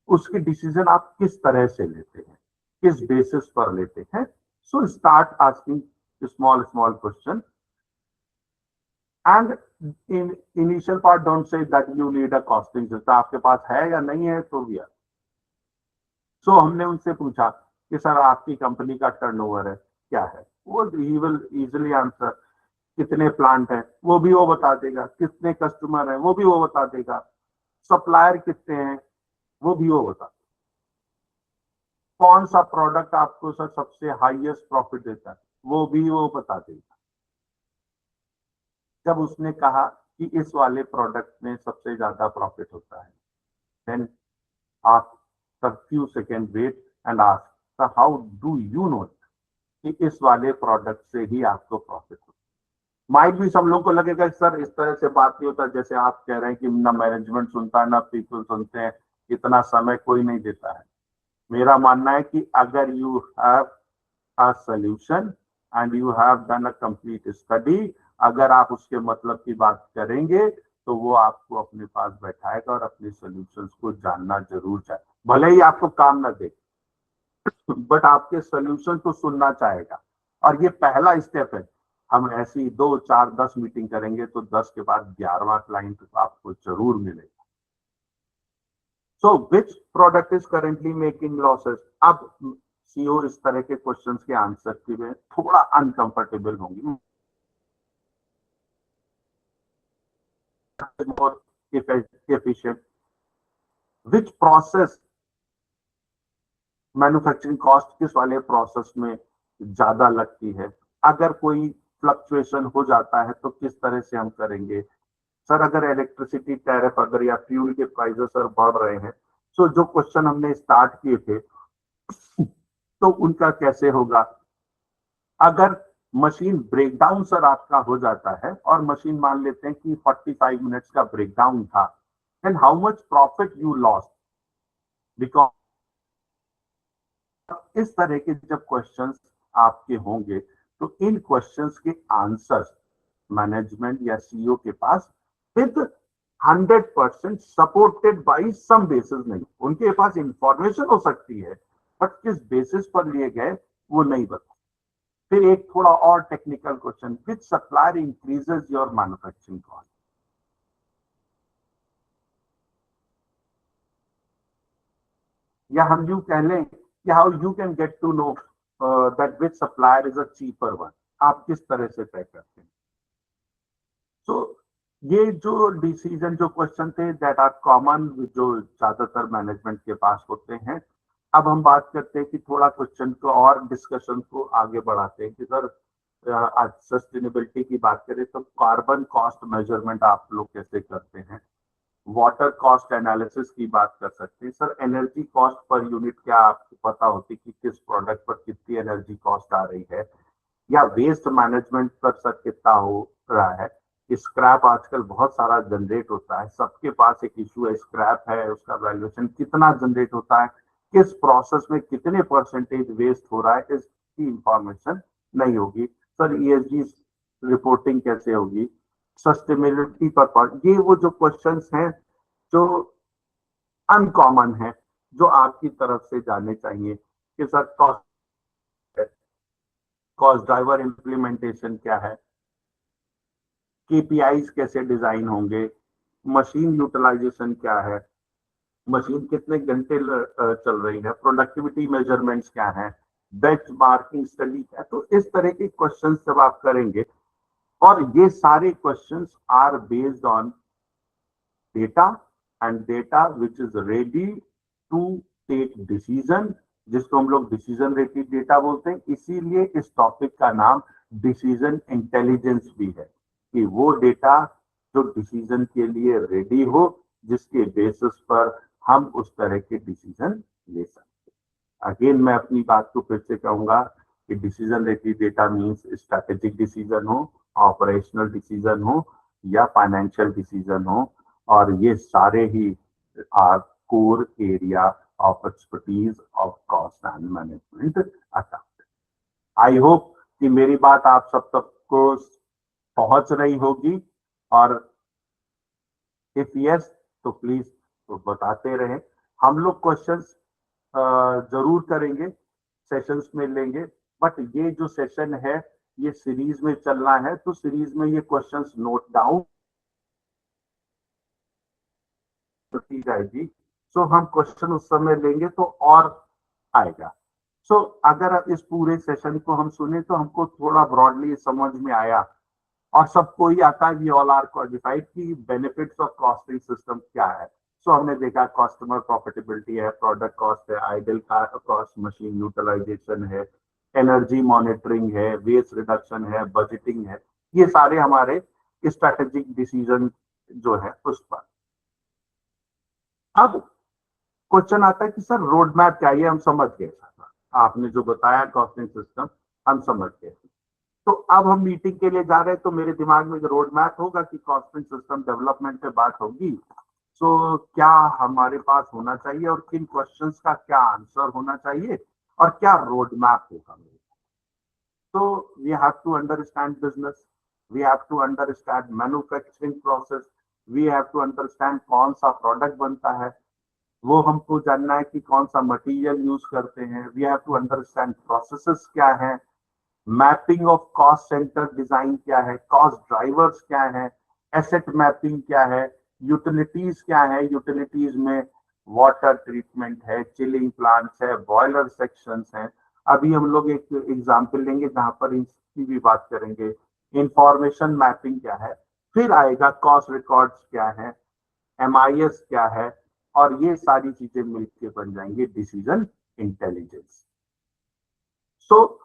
उसके डिसीजन आप किस तरह से लेते हैं, किस बेसिस पर लेते हैं। So start asking small small question and in initial part don't say that you need a costing system, आपके पास है या नहीं है तो भी है। सो हमने उनसे पूछा कि सर आपकी कंपनी का टर्नओवर है क्या है, वो ही विल इजीली आंसर। कितने प्लांट है वो भी वो बता देगा, कितने कस्टमर है वो भी वो बता देगा, सप्लायर कितने हैं वो भी वो बता देगा, कौन सा प्रोडक्ट आपको सर सबसे हाईएस्ट प्रॉफिट देता है वो भी वो बता देगा। जब उसने कहा कि इस वाले प्रोडक्ट में सबसे ज्यादा प्रॉफिट होता है, then after few second wait and ask, sir how do you know कि इस वाले प्रोडक्ट से ही आपको प्रॉफिट होता है। माइट भी सब लोगों को लगेगा सर इस तरह से बात नहीं होता, जैसे आप कह रहे हैं कि ना मैनेजमेंट सुनता है ना पीपल सुनते हैं, इतना समय कोई नहीं देता है। मेरा मानना है कि अगर you have a solution and you have done a complete study, अगर आप उसके मतलब की बात करेंगे तो वो आपको अपने पास बैठाएगा और अपने सॉल्यूशंस को जानना जरूर चाहे, भले ही आपको काम ना दे, बट आपके सॉल्यूशन तो सुनना चाहेगा। और ये पहला स्टेप है। हम ऐसी 2, 4, 10 मीटिंग करेंगे तो 10 के बाद 11वां क्लाइंट तो आपको जरूर मिलेगा। So which product is currently making losses? अब सीईओ इस तरह के क्वेश्चंस के आंसर के लिए थोड़ा अनकंफर्टेबल होंगी। More efficient. Which process manufacturing cost किस वाले प्रोसेस में ज्यादा लगती है? अगर कोई फ्लक्चुएशन हो जाता है तो किस तरह से हम करेंगे? सर अगर इलेक्ट्रिसिटी टैरिफ अगर या फ्यूल के प्राइसेस सर बढ़ रहे हैं, तो जो क्वेश्चन हमने स्टार्ट किए थे तो उनका कैसे होगा? अगर मशीन ब्रेकडाउन सर आपका हो जाता है और मशीन मान लेते हैं कि 45 मिनट्स का ब्रेकडाउन था, then how much profit you lost? Because इस तरह के जब क्वेश्चंस आपके होंगे तो इन क्वेश्चंस के आंसर्स मैनेजमेंट या सीईओ के पास with 100% supported by some basis नहीं, उनके पास इंफॉर्मेशन हो सकती है बट किस बेसिस पर लिए गए वो नहीं बता। फिर एक थोड़ा और technical question, which supplier increases your manufacturing cost? या हम यूं कह लें कि how you can get to know that which supplier is a cheaper one, आप किस तरह से तय करते हैं? सो ये जो डिसीजन जो क्वेश्चन थे दैट आर कॉमन, जो ज्यादातर मैनेजमेंट के पास होते हैं। अब हम बात करते हैं कि थोड़ा क्वेश्चन को और डिस्कशन को आगे बढ़ाते हैं कि सर आज सस्टेनेबिलिटी की बात करें तो कार्बन कॉस्ट मेजरमेंट आप लोग कैसे करते हैं? वाटर कॉस्ट एनालिसिस की बात कर सकते हैं। Sir energy cost per unit क्या आपको पता होती कि किस प्रोडक्ट पर कितनी एनर्जी कॉस्ट आ रही है? या वेस्ट मैनेजमेंट पर सर कितना हो रहा है? स्क्रैप आजकल बहुत सारा जनरेट होता है, सबके पास एक इशू है, स्क्रैप है उसका वैल्यूएशन कितना जनरेट होता है, किस प्रोसेस में कितने परसेंटेज वेस्ट हो रहा है इसकी इंफॉर्मेशन नहीं होगी। सर ESG रिपोर्टिंग कैसे होगी, सस्टेनेबिलिटी पर, ये वो जो क्वेश्चंस हैं जो अनकॉमन है, जो आपकी तरफ से जानने चाहिए कि सर कॉस्ट ड्राइवर इम्प्लीमेंटेशन क्या है, KPIs कैसे डिजाइन होंगे, मशीन यूटिलाइजेशन क्या है, मशीन कितने घंटे चल रही है, प्रोडक्टिविटी मेजरमेंट्स क्या है, बेंचमार्किंग स्टडी क्या है। तो इस तरह के क्वेश्चंस जब आप करेंगे, और ये सारे questions are based on data and data which is ready to take decision, जिसको हम लोग डिसीजन रेटी डेटा बोलते हैं। इसीलिए इस टॉपिक का नाम डिसीजन इंटेलिजेंस भी है, कि वो डेटा जो डिसीजन के लिए रेडी हो, जिसके बेसिस पर हम उस तरह के डिसीजन ले सकते हैं। अगेन मैं अपनी बात को फिर से कहूंगा कि decision ready data means strategic decision हो, ऑपरेशनल डिसीजन हो या फाइनेंशियल डिसीजन हो, और ये सारे ही are core area of expertise of cost and management account. I hope कि मेरी बात आप सब तक को पहुंच रही होगी, और इफ यस तो प्लीज तो बताते रहें। हम लोग क्वेश्चंस जरूर करेंगे, सेशंस में लेंगे, बट ये जो सेशन है ये सीरीज में चलना है, तो सीरीज में ये क्वेश्चंस नोट डाउन की जाएगी। सो हम क्वेश्चन उस समय लेंगे तो और आएगा। सो अगर इस पूरे सेशन को हम सुने तो हमको थोड़ा ब्रॉडली समझ में आया, और सबको ही आता है, वी ऑल आर क्वालिफाइड कि बेनिफिट्स ऑफ कॉस्टिंग सिस्टम क्या है। सो हमने देखा कस्टमर प्रॉफिटेबिलिटी है, प्रोडक्ट कॉस्ट है, आइडल कॉस्ट, मशीन यूटिलाइजेशन है, एनर्जी मॉनिटरिंग है, वेस्ट रिडक्शन है, बजटिंग है। ये सारे हमारे स्ट्रैटेजिक डिसीजन जो है उस पर। अब क्वेश्चन आता है कि सर रोड मैप क्या है, हम समझ गए, आपने जो बताया कॉस्टिंग सिस्टम हम समझ गए। तो अब हम मीटिंग के लिए जा रहे हैं, तो मेरे दिमाग में रोड मैप होगा कि कॉस्टिंग सिस्टम डेवलपमेंट पे बात होगी। सो क्या हमारे पास होना चाहिए और किन क्वेश्चंस का क्या आंसर होना चाहिए और क्या रोड मैप होगा। तो we have to understand business, we have to understand manufacturing process, we have to understand कौन सा प्रोडक्ट बनता है, वो हमको जानना है कि कौन सा मटेरियल यूज करते हैं, we have to understand processes क्या है, mapping of cost centre design क्या है, कॉस्ट ड्राइवर्स क्या है, एसेट मैपिंग क्या है, यूटिलिटीज क्या है, यूटिलिटीज में वाटर ट्रीटमेंट है, चिलिंग प्लांट्स है, बॉयलर सेक्शंस हैं। अभी हम लोग एक एग्जांपल लेंगे जहां पर इसकी भी बात करेंगे। इंफॉर्मेशन मैपिंग क्या है, फिर आएगा कॉस्ट रिकॉर्ड्स क्या है, MIS क्या है, और ये सारी चीजें मिलकर बन जाएंगे डिसीजन इंटेलिजेंस। सो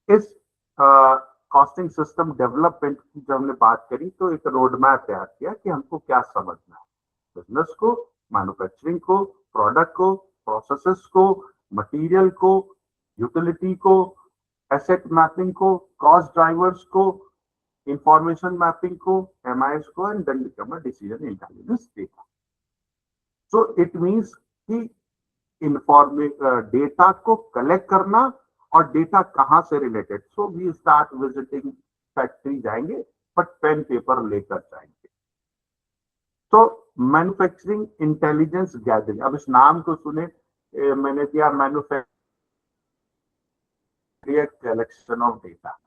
इस कॉस्टिंग सिस्टम डेवलपमेंट की जब हमने बात करी तो एक रोड मैप तैयार किया कि हमको क्या समझना है, बिजनेस को, मैन्युफैक्चरिंग को, प्रोडक्ट को, प्रोसेसेस को, मटेरियल को, यूटिलिटी को, एसेट मैपिंग को, कॉस्ट ड्राइवर्स को, इंफॉर्मेशन मैपिंग को, MIS को, and then become a decision intelligence data. So it means कि डेटा को कलेक्ट करना और डेटा कहां से related. So we start visiting factory जाएंगे, बट पेन पेपर लेकर जाएंगे। तो मैन्युफैक्चरिंग इंटेलिजेंस गैदरिंग, अब इस नाम को सुने, मैंने दिया manufacturing collection of data,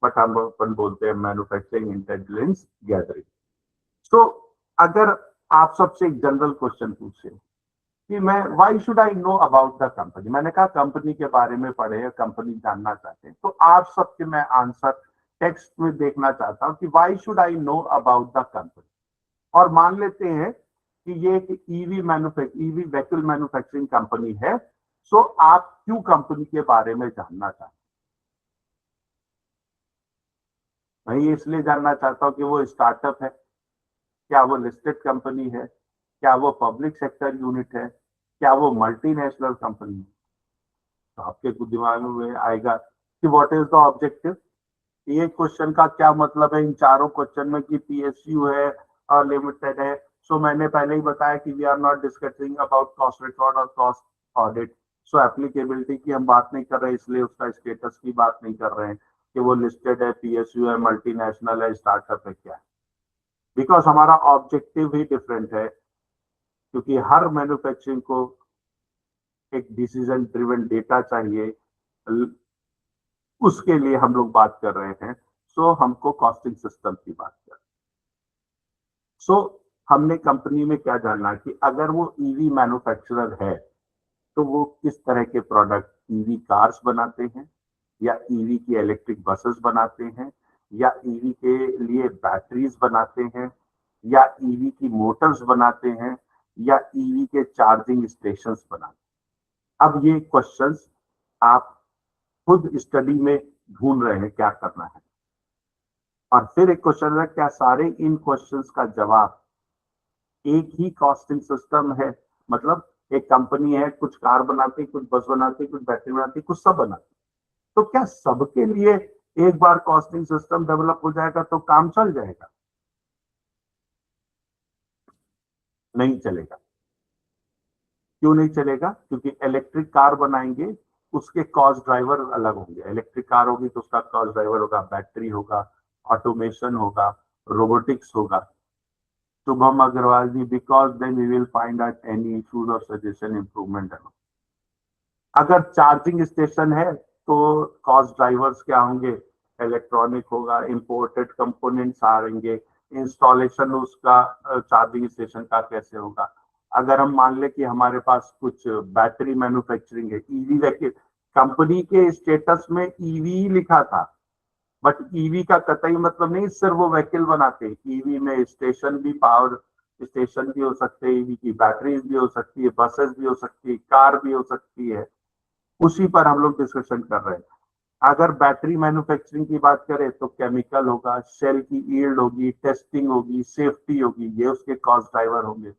but हम अपन बोलते हैं मैन्युफैक्चरिंग इंटेलिजेंस गैदरिंग। तो अगर आप सबसे एक जनरल क्वेश्चन पूछे कि मैं why should I know about the company, मैंने कहा कंपनी के बारे में पढ़े, कंपनी जानना चाहते हैं, तो आप सबके मैं आंसर टेक्स्ट में देखना चाहता हूं कि why should I know about the company. और मान लेते हैं कि ये एक ईवी व्हीकल मैन्युफैक्चरिंग कंपनी है, सो आप क्यों कंपनी के बारे में जानना चाहते हैं? मैं ये इसलिए जानना चाहता हूं कि वो स्टार्टअप है, क्या वो लिस्टेड कंपनी है, क्या वो पब्लिक सेक्टर यूनिट है, क्या वो मल्टीनेशनल कंपनी है। तो आपके कुछ दिमाग में आएगा कि व्हाट इज द ऑब्जेक्टिव। ये क्वेश्चन का क्या मतलब है इन चारों क्वेश्चन में कि PSU है और लिमिटेड है। सो मैंने पहले ही बताया कि we are not discussing about cost record और कॉस्ट ऑडिट। सो एप्लीकेबिलिटी की हम बात नहीं कर रहे, इसलिए उसका स्टेटस की बात नहीं कर रहे हैं कि वो लिस्टेड है, पीएसयू है, मल्टीनेशनल है, स्टार्टअप है, क्या है। बिकॉज हमारा ऑब्जेक्टिव ही डिफरेंट है, क्योंकि हर मैन्युफैक्चरिंग को एक डिसीजन ड्रिवन डेटा चाहिए, उसके लिए हम लोग बात कर रहे हैं। सो हमको कॉस्टिंग सिस्टम की बात कर। सो हमने कंपनी में क्या जानना कि अगर वो ईवी मैन्युफैक्चरर है तो वो किस तरह के प्रोडक्ट, ईवी कार्स बनाते हैं, या ईवी की इलेक्ट्रिक बसेस बनाते हैं, या ईवी के लिए बैटरीज बनाते हैं, या ईवी की मोटर्स बनाते हैं, या ईवी के चार्जिंग स्टेशंस बनाते हैं। अब ये क्वेश्चंस आप खुद स्टडी में ढूंढ रहे हैं क्या करना है। और फिर एक क्वेश्चन है, क्या सारे इन क्वेश्चंस का जवाब एक ही कॉस्टिंग सिस्टम है? मतलब एक कंपनी है, कुछ कार बनाती, कुछ बस बनाती, कुछ बैटरी बनाती, कुछ सब बनाती, तो क्या सबके लिए एक बार कॉस्टिंग सिस्टम डेवलप हो जाएगा तो काम चल जाएगा? नहीं चलेगा। क्यों नहीं चलेगा? क्योंकि इलेक्ट्रिक कार बनाएंगे, उसके कॉस्ट ड्राइवर अलग होंगे। इलेक्ट्रिक कार होगी तो उसका कॉस्ट ड्राइवर होगा, बैटरी होगा, ऑटोमेशन होगा, रोबोटिक्स होगा। Shubham Agarwal ji, because then we will find out any issues और सजेशन इंप्रूवमेंट। अगर चार्जिंग स्टेशन है तो कॉस्ट ड्राइवर्स क्या होंगे? इलेक्ट्रॉनिक होगा, इंपोर्टेड कंपोनेंट्स आएंगे, इंस्टॉलेशन उसका चार्जिंग स्टेशन का कैसे होगा। अगर हम मान ले कि हमारे पास कुछ बैटरी मैन्युफैक्चरिंग है, ईवी व्हीकल, कंपनी के स्टेटस में ईवी लिखा था, बट ईवी का कतई मतलब नहीं सिर्फ वो व्हीकल बनाते हैं। ईवी में स्टेशन भी, पावर स्टेशन भी हो सकते हैं, ईवी की बैटरीज भी हो सकती है, बसेस भी हो सकती है, कार भी हो सकती है। उसी पर हम लोग डिस्कशन कर रहे हैं। अगर बैटरी मैन्युफैक्चरिंग की बात करें तो केमिकल होगा, सेल की यील्ड होगी, टेस्टिंग होगी, सेफ्टी होगी, ये उसके कॉस्ट ड्राइवर होंगे।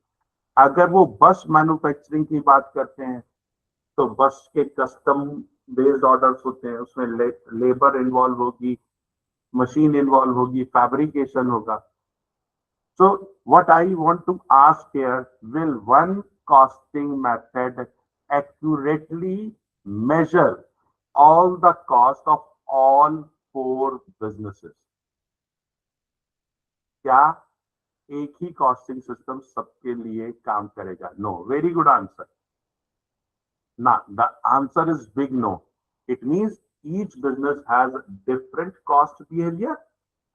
अगर वो बस मैन्युफैक्चरिंग की बात करते हैं तो बस के कस्टम बेस्ड ऑर्डर्स होते हैं, उसमें लेबर इन्वॉल्व होगी, मशीन इन्वॉल्व होगी, फैब्रिकेशन होगा। So what I want to ask here, will one costing method accurately measure all the cost of all four businesses? क्या एक ही कॉस्टिंग सिस्टम सबके लिए काम करेगा? नो। Very good answer. ना, the answer is big no. It means each business has a different cost behavior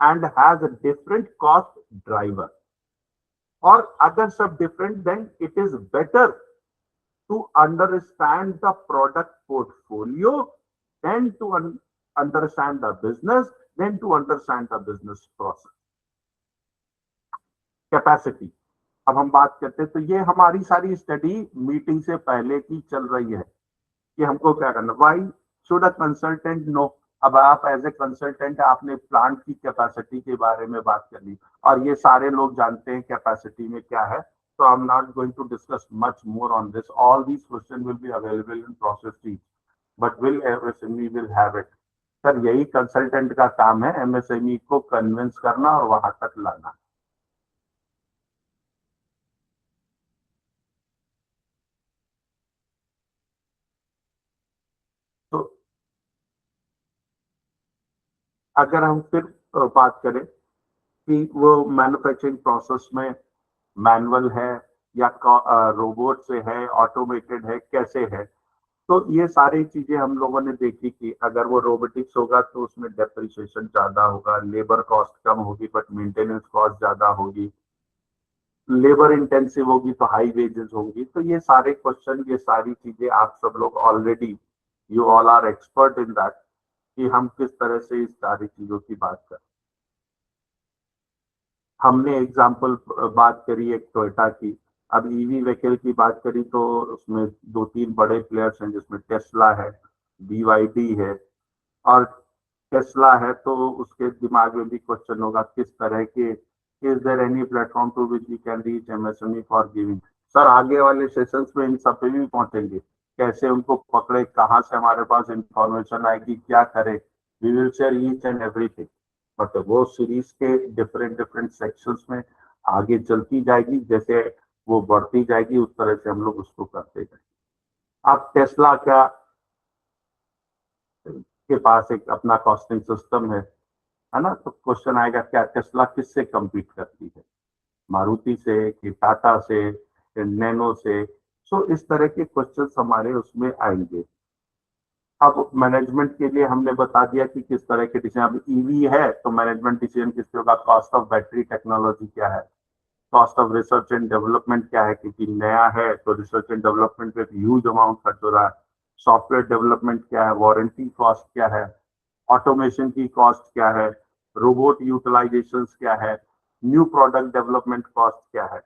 and has a different cost driver. Or अगर सब different, then it is better to understand the product portfolio than to understand the business, than to understand the business process. Capacity अब हम बात करते हैं, तो ये हमारी सारी स्टडी मीटिंग से पहले की चल रही है कि हमको क्या करना। Why should a consultant know? अब आप एज ए कंसल्टेंट, आपने प्लांट की कैपेसिटी के बारे में बात कर ली, और ये सारे लोग जानते हैं कैपेसिटी में क्या है। So I'm not going to discuss much more on this. All these questions will be available in process sheet, but will MSME will have it. Sir यही कंसल्टेंट का काम है, एमएसएमई को कन्विंस करना और वहां तक लाना। तो अगर हम फिर बात करें कि वो मैन्युफैक्चरिंग प्रोसेस में मैनुअल है या रोबोट से है, ऑटोमेटेड है, कैसे है, तो ये सारी चीजें हम लोगों ने देखी कि अगर वो रोबोटिक्स होगा तो उसमें डेप्रिसिएशन ज्यादा होगा, लेबर कॉस्ट कम होगी बट मेंटेनेंस कॉस्ट ज्यादा होगी, लेबर इंटेंसिव होगी तो हाई वेजेस होंगी। तो ये सारे क्वेश्चन, ये सारी चीजें आप सब लोग already, you all are expert in that, कि हम किस तरह से इस सारी चीजों की बात करें। हमने एग्जाम्पल बात करी एक टोयोटा की, अब ईवी व्हीकल की बात करी तो उसमें दो तीन बड़े प्लेयर्स हैं, जिसमें टेस्ला है, BYD है। और टेस्ला है तो उसके दिमाग में भी क्वेश्चन होगा किस तरह के, is there any platform to which we can reach MSME for giving. Sir आगे वाले सेशंस में इन सब पे भी पहुंचेंगे, कैसे उनको पकड़े, कहाँ से हमारे पास इंफॉर्मेशन आएगी, क्या करे। We will share each and everything, but वो सीरीज के डिफरेंट डिफरेंट सेक्शंस में आगे चलती जाएगी, जैसे वो बढ़ती जाएगी उस तरह से हम लोग उसको करते जाएंगे। आप टेस्ला का के पास एक अपना कॉस्टिंग सिस्टम है ना, तो क्वेश्चन आएगा क्या टेस्ला किससे compete करती है, मारुति से कि टाटा से, नैनो से। सो इस तरह के क्वेश्चंस हमारे उसमें आएंगे। अब मैनेजमेंट के लिए हमने बता दिया कि किस तरह के डिसीजन, अब ईवी है तो मैनेजमेंट डिसीजन किसके होगा, कॉस्ट ऑफ बैटरी टेक्नोलॉजी क्या है, cost of research and development क्या है, क्योंकि नया है तो रिसर्च एंड डेवलपमेंट पे ह्यूज अमाउंट खर्च हो रहा है, सॉफ्टवेयर डेवलपमेंट क्या है, वारंटी कॉस्ट क्या है, ऑटोमेशन की कॉस्ट क्या है, रोबोट यूटिलाइजेशन क्या है, न्यू प्रोडक्ट डेवलपमेंट कॉस्ट क्या है।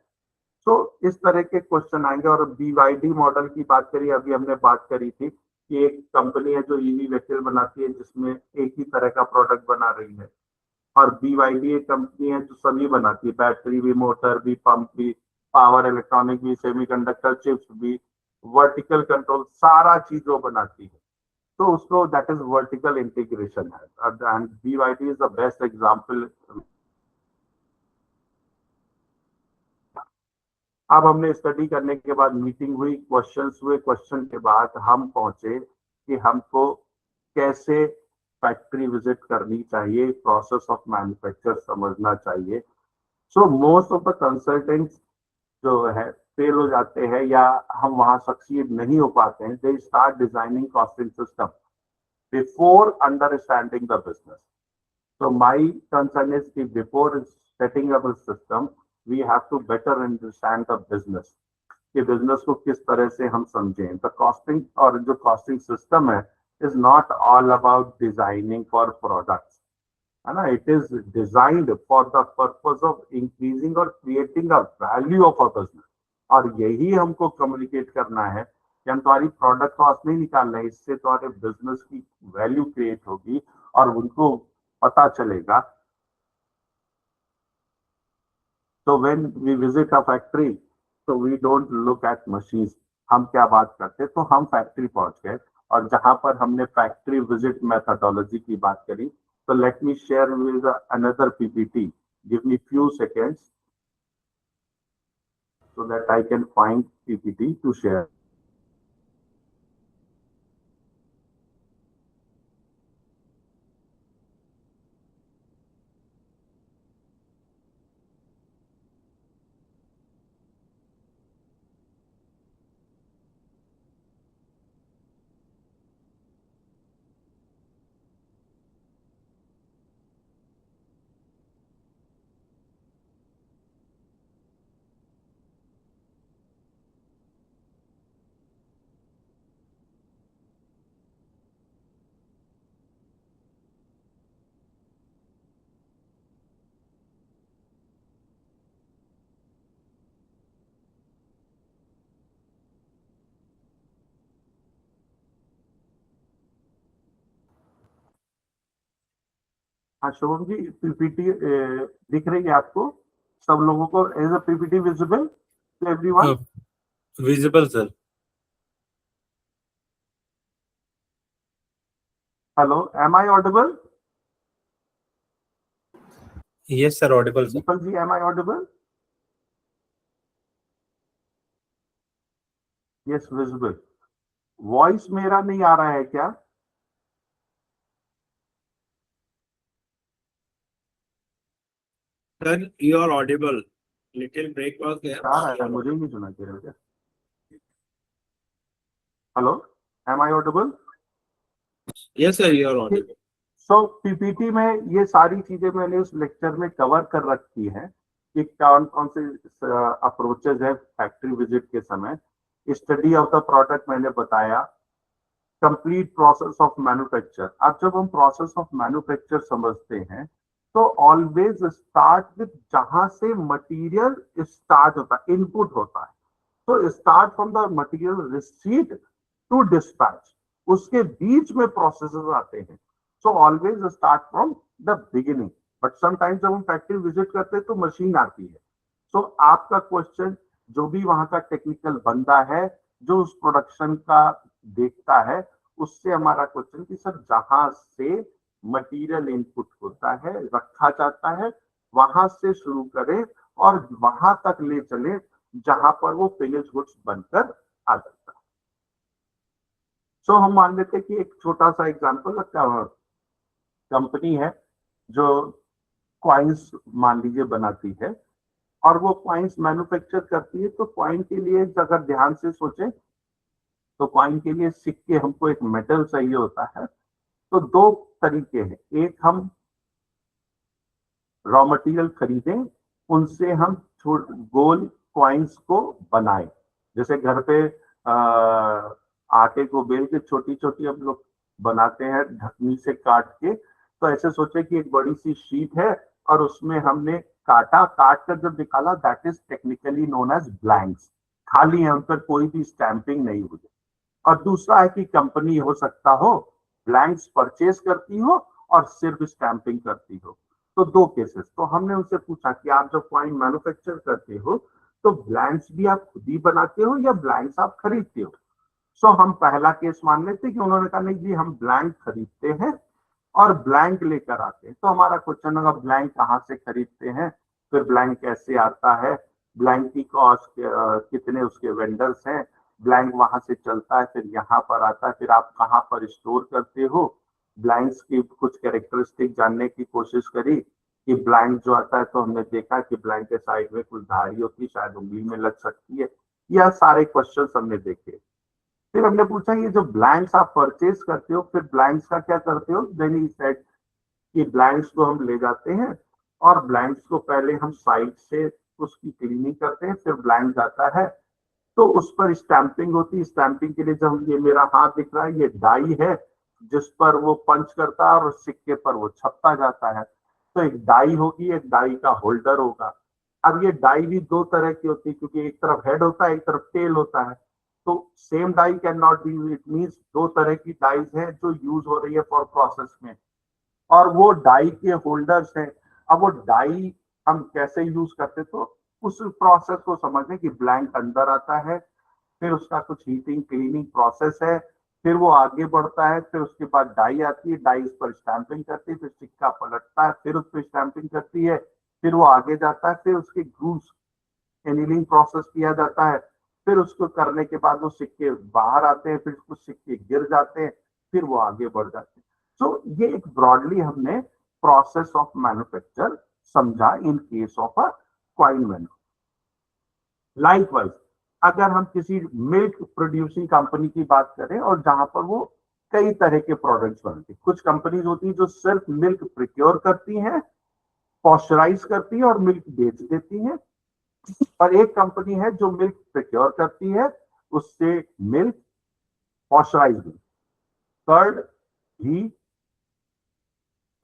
तो इस तरह के क्वेश्चन आएंगे। और BYD मॉडल की बात करिए, अभी हमने बात करी थी कि एक कंपनी है जो ईवी व्हीकल बनाती है जिसमें एक ही तरह का प्रोडक्ट बना रही है, और BYD एक कंपनी है जो सभी बनाती है, बैटरी भी, मोटर भी, पंप भी, पावर इलेक्ट्रॉनिक भी, सेमीकंडक्टर चिप्स भी, वर्टिकल कंट्रोल, सारा चीज वो बनाती है। तो उसको दैट इज वर्टिकल इंटीग्रेशन है, and BYD is the best example. अब हमने स्टडी करने के बाद मीटिंग हुई, क्वेश्चंस हुए, क्वेश्चन के बाद हम पहुंचे कि हमको कैसे फैक्ट्री विजिट करनी चाहिए, प्रोसेस ऑफ मैन्युफैक्चर समझना चाहिए। So most of the consultants जो है फेल हो जाते हैं या हम वहां सक्सीड नहीं हो पाते हैं, they start designing costing system before understanding the business. So my concern is कि before setting up a system, we have to better understand the business, कि business को किस तरह से हम समझें। The costing और जो costing system है is not all about designing for products, है ना, it is designed for the purpose of increasing or creating a value of a business। और यही हमको communicate करना है कि हम तुम्हारी प्रोडक्ट कॉस्ट नहीं निकाल रहे हैं, इससे तुम्हारे बिजनेस की वैल्यू क्रिएट होगी और उनको पता चलेगा। तो when we visit a factory, तो we don't look at machines. हम क्या बात करते, तो हम फैक्ट्री पहुंच गए और जहां पर हमने फैक्ट्री विजिट मेथोडोलॉजी की बात करी, तो let me share with another PPT, give me few seconds so that I can find PPT to share. हाँ शुभम जी, PPT दिख रही है आपको सब लोगों को? Is a PPT visible to everyone? Visible, sir. Hello, am I audible? Yes, sir. Audible, sir. Deepak ji, am I audible? Yes, visible. Voice मेरा नहीं आ रहा है क्या? Sir, you are audible. Little break was there. आ रहा है, मुझे ही नहीं सुना दे रहा है क्या? Hello, am I audible? Yes, sir. You are audible. So PPT में ये सारी चीजें मैंने उस लेक्चर में कवर कर रखी है कि कौन कौन से अप्रोचेज है फैक्ट्री विजिट के समय। स्टडी ऑफ द प्रोडक्ट मैंने बताया, कंप्लीट प्रोसेस ऑफ मैन्युफैक्चर। अब जब हम प्रोसेस ऑफ मैन्युफैक्चर समझते हैं तो ऑलवेज स्टार्ट विद जहां से मटेरियल स्टार्ट होता है, इनपुट होता है। तो start from the material receipt to dispatch, उसके बीच में प्रोसेसेस आते हैं। So always start from the beginning. But sometimes जब हम फैक्ट्री विजिट करते हैं तो मशीन आती है। सो आपका क्वेश्चन, जो भी वहां का टेक्निकल बंदा है जो उस प्रोडक्शन का देखता है, उससे हमारा क्वेश्चन कि सर जहां से मटेरियल इनपुट होता है, रखा जाता है, वहां से शुरू करें और वहां तक ले चले जहां पर वो फिनिश गुड्स बनकर आ जाता है। सो हम मान लेते हैं कि एक छोटा सा एग्जांपल कंपनी है जो कॉइन्स मान लीजिए बनाती है और वो कॉइन्स मैन्युफैक्चर करती है। तो कॉइन के लिए अगर ध्यान से सोचे तो कॉइन के लिए सिक्के हमको एक मेटल चाहिए होता है। तो दो तरीके हैं, एक हम रॉ मटेरियल खरीदें, उनसे हम गोल कॉइन्स को बनाए। जैसे घर पे आटे को बेल के छोटी छोटी हम लोग बनाते हैं ढकनी से काट के। तो ऐसे सोचे कि एक बड़ी सी शीट है और उसमें हमने काट कर जब निकाला, that is technically known as blanks, खाली है, उन पर कोई भी स्टैंपिंग नहीं हुई। और दूसरा है कि कंपनी हो सकता हो ब्लैंक्स परचेज करती हो और सिर्फ स्टैंपिंग करती हो। तो दो केसेस। तो हमने उनसे पूछा कि आप जब कॉइन मैन्युफैक्चर करते हो तो ब्लैंक्स भी आप खुद ही बनाते हो या ब्लैंक्स आप खरीदते हो? सो हम पहला केस मान लेते कि उन्होंने कहा नहीं जी हम ब्लैंक खरीदते हैं और ब्लैंक लेकर आते हैं। तो हमारा क्वेश्चन होगा ब्लैंक कहाँ से खरीदते हैं, फिर ब्लैंक कैसे आता है, ब्लैंक की कॉस्ट कितने उसके वेंडर्स हैं, ब्लैंक वहां से चलता है फिर यहाँ पर आता है, फिर आप कहाँ पर स्टोर करते हो। ब्लैंक्स की कुछ कैरेक्टरिस्टिक जानने की कोशिश करी कि ब्लैंक जो आता है तो हमने देखा कि ब्लैंक के साइड में कुछ धारी होती है, शायद उंगली में लग सकती है। यह सारे क्वेश्चन हमने देखे। फिर हमने पूछा ये जो ब्लैंक्स आप परचेज करते हो फिर ब्लैंक्स का क्या करते हो? देन ही सेड कि ब्लैंक्स को हम ले जाते हैं और ब्लैंक्स को पहले हम साइड से उसकी क्लीनिंग करते हैं, फिर ब्लैंक जाता है तो उस पर स्टैंपिंग होती है। स्टैंपिंग के लिए जब ये मेरा हाथ दिख रहा है ये डाई है जिस पर वो पंच करता है और सिक्के पर वो छपता जाता है। तो एक डाई होगी, एक डाई का होल्डर होगा। अब ये डाई भी दो तरह की होती है क्योंकि एक तरफ हेड होता है एक तरफ टेल होता है। तो same die can not be, it means दो तरह की डाइज है जो यूज हो रही है फॉर प्रोसेस में, और वो डाई के होल्डर्स हैं। अब वो डाई हम कैसे यूज करते, तो उस प्रोसेस को समझने कि ब्लैंक अंदर आता है, फिर उसका कुछ हीटिंग क्लीनिंग प्रोसेस है, फिर वो आगे बढ़ता है, फिर उसके बाद डाई आती है, डाई उस पर स्टैंपिंग करती है, फिर सिक्का पलटता है, फिर उस पर स्टैंपिंग करती है, फिर वो आगे जाता है, फिर उसके ग्रूव्स एनीलिंग प्रोसेस किया जाता है, फिर उसको करने के बाद वो सिक्के बाहर आते हैं, फिर कुछ सिक्के गिर जाते हैं, फिर वो आगे बढ़ जाते हैं। सो ये एक ब्रॉडली हमने प्रोसेस ऑफ मैन्युफैक्चर समझा in case of a coin manufacture. Likewise अगर हम किसी मिल्क प्रोड्यूसिंग कंपनी की बात करें और जहां पर वो कई तरह के प्रोडक्ट्स बनते हैं, कुछ कंपनीज होती है जो सिर्फ मिल्क प्रिक्योर करती हैं, पॉस्चराइज करती है और मिल्क बेच देती हैं, और एक कंपनी है जो मिल्क प्रिक्योर करती है, उससे मिल्क पॉस्चराइज, कर्ड, घी,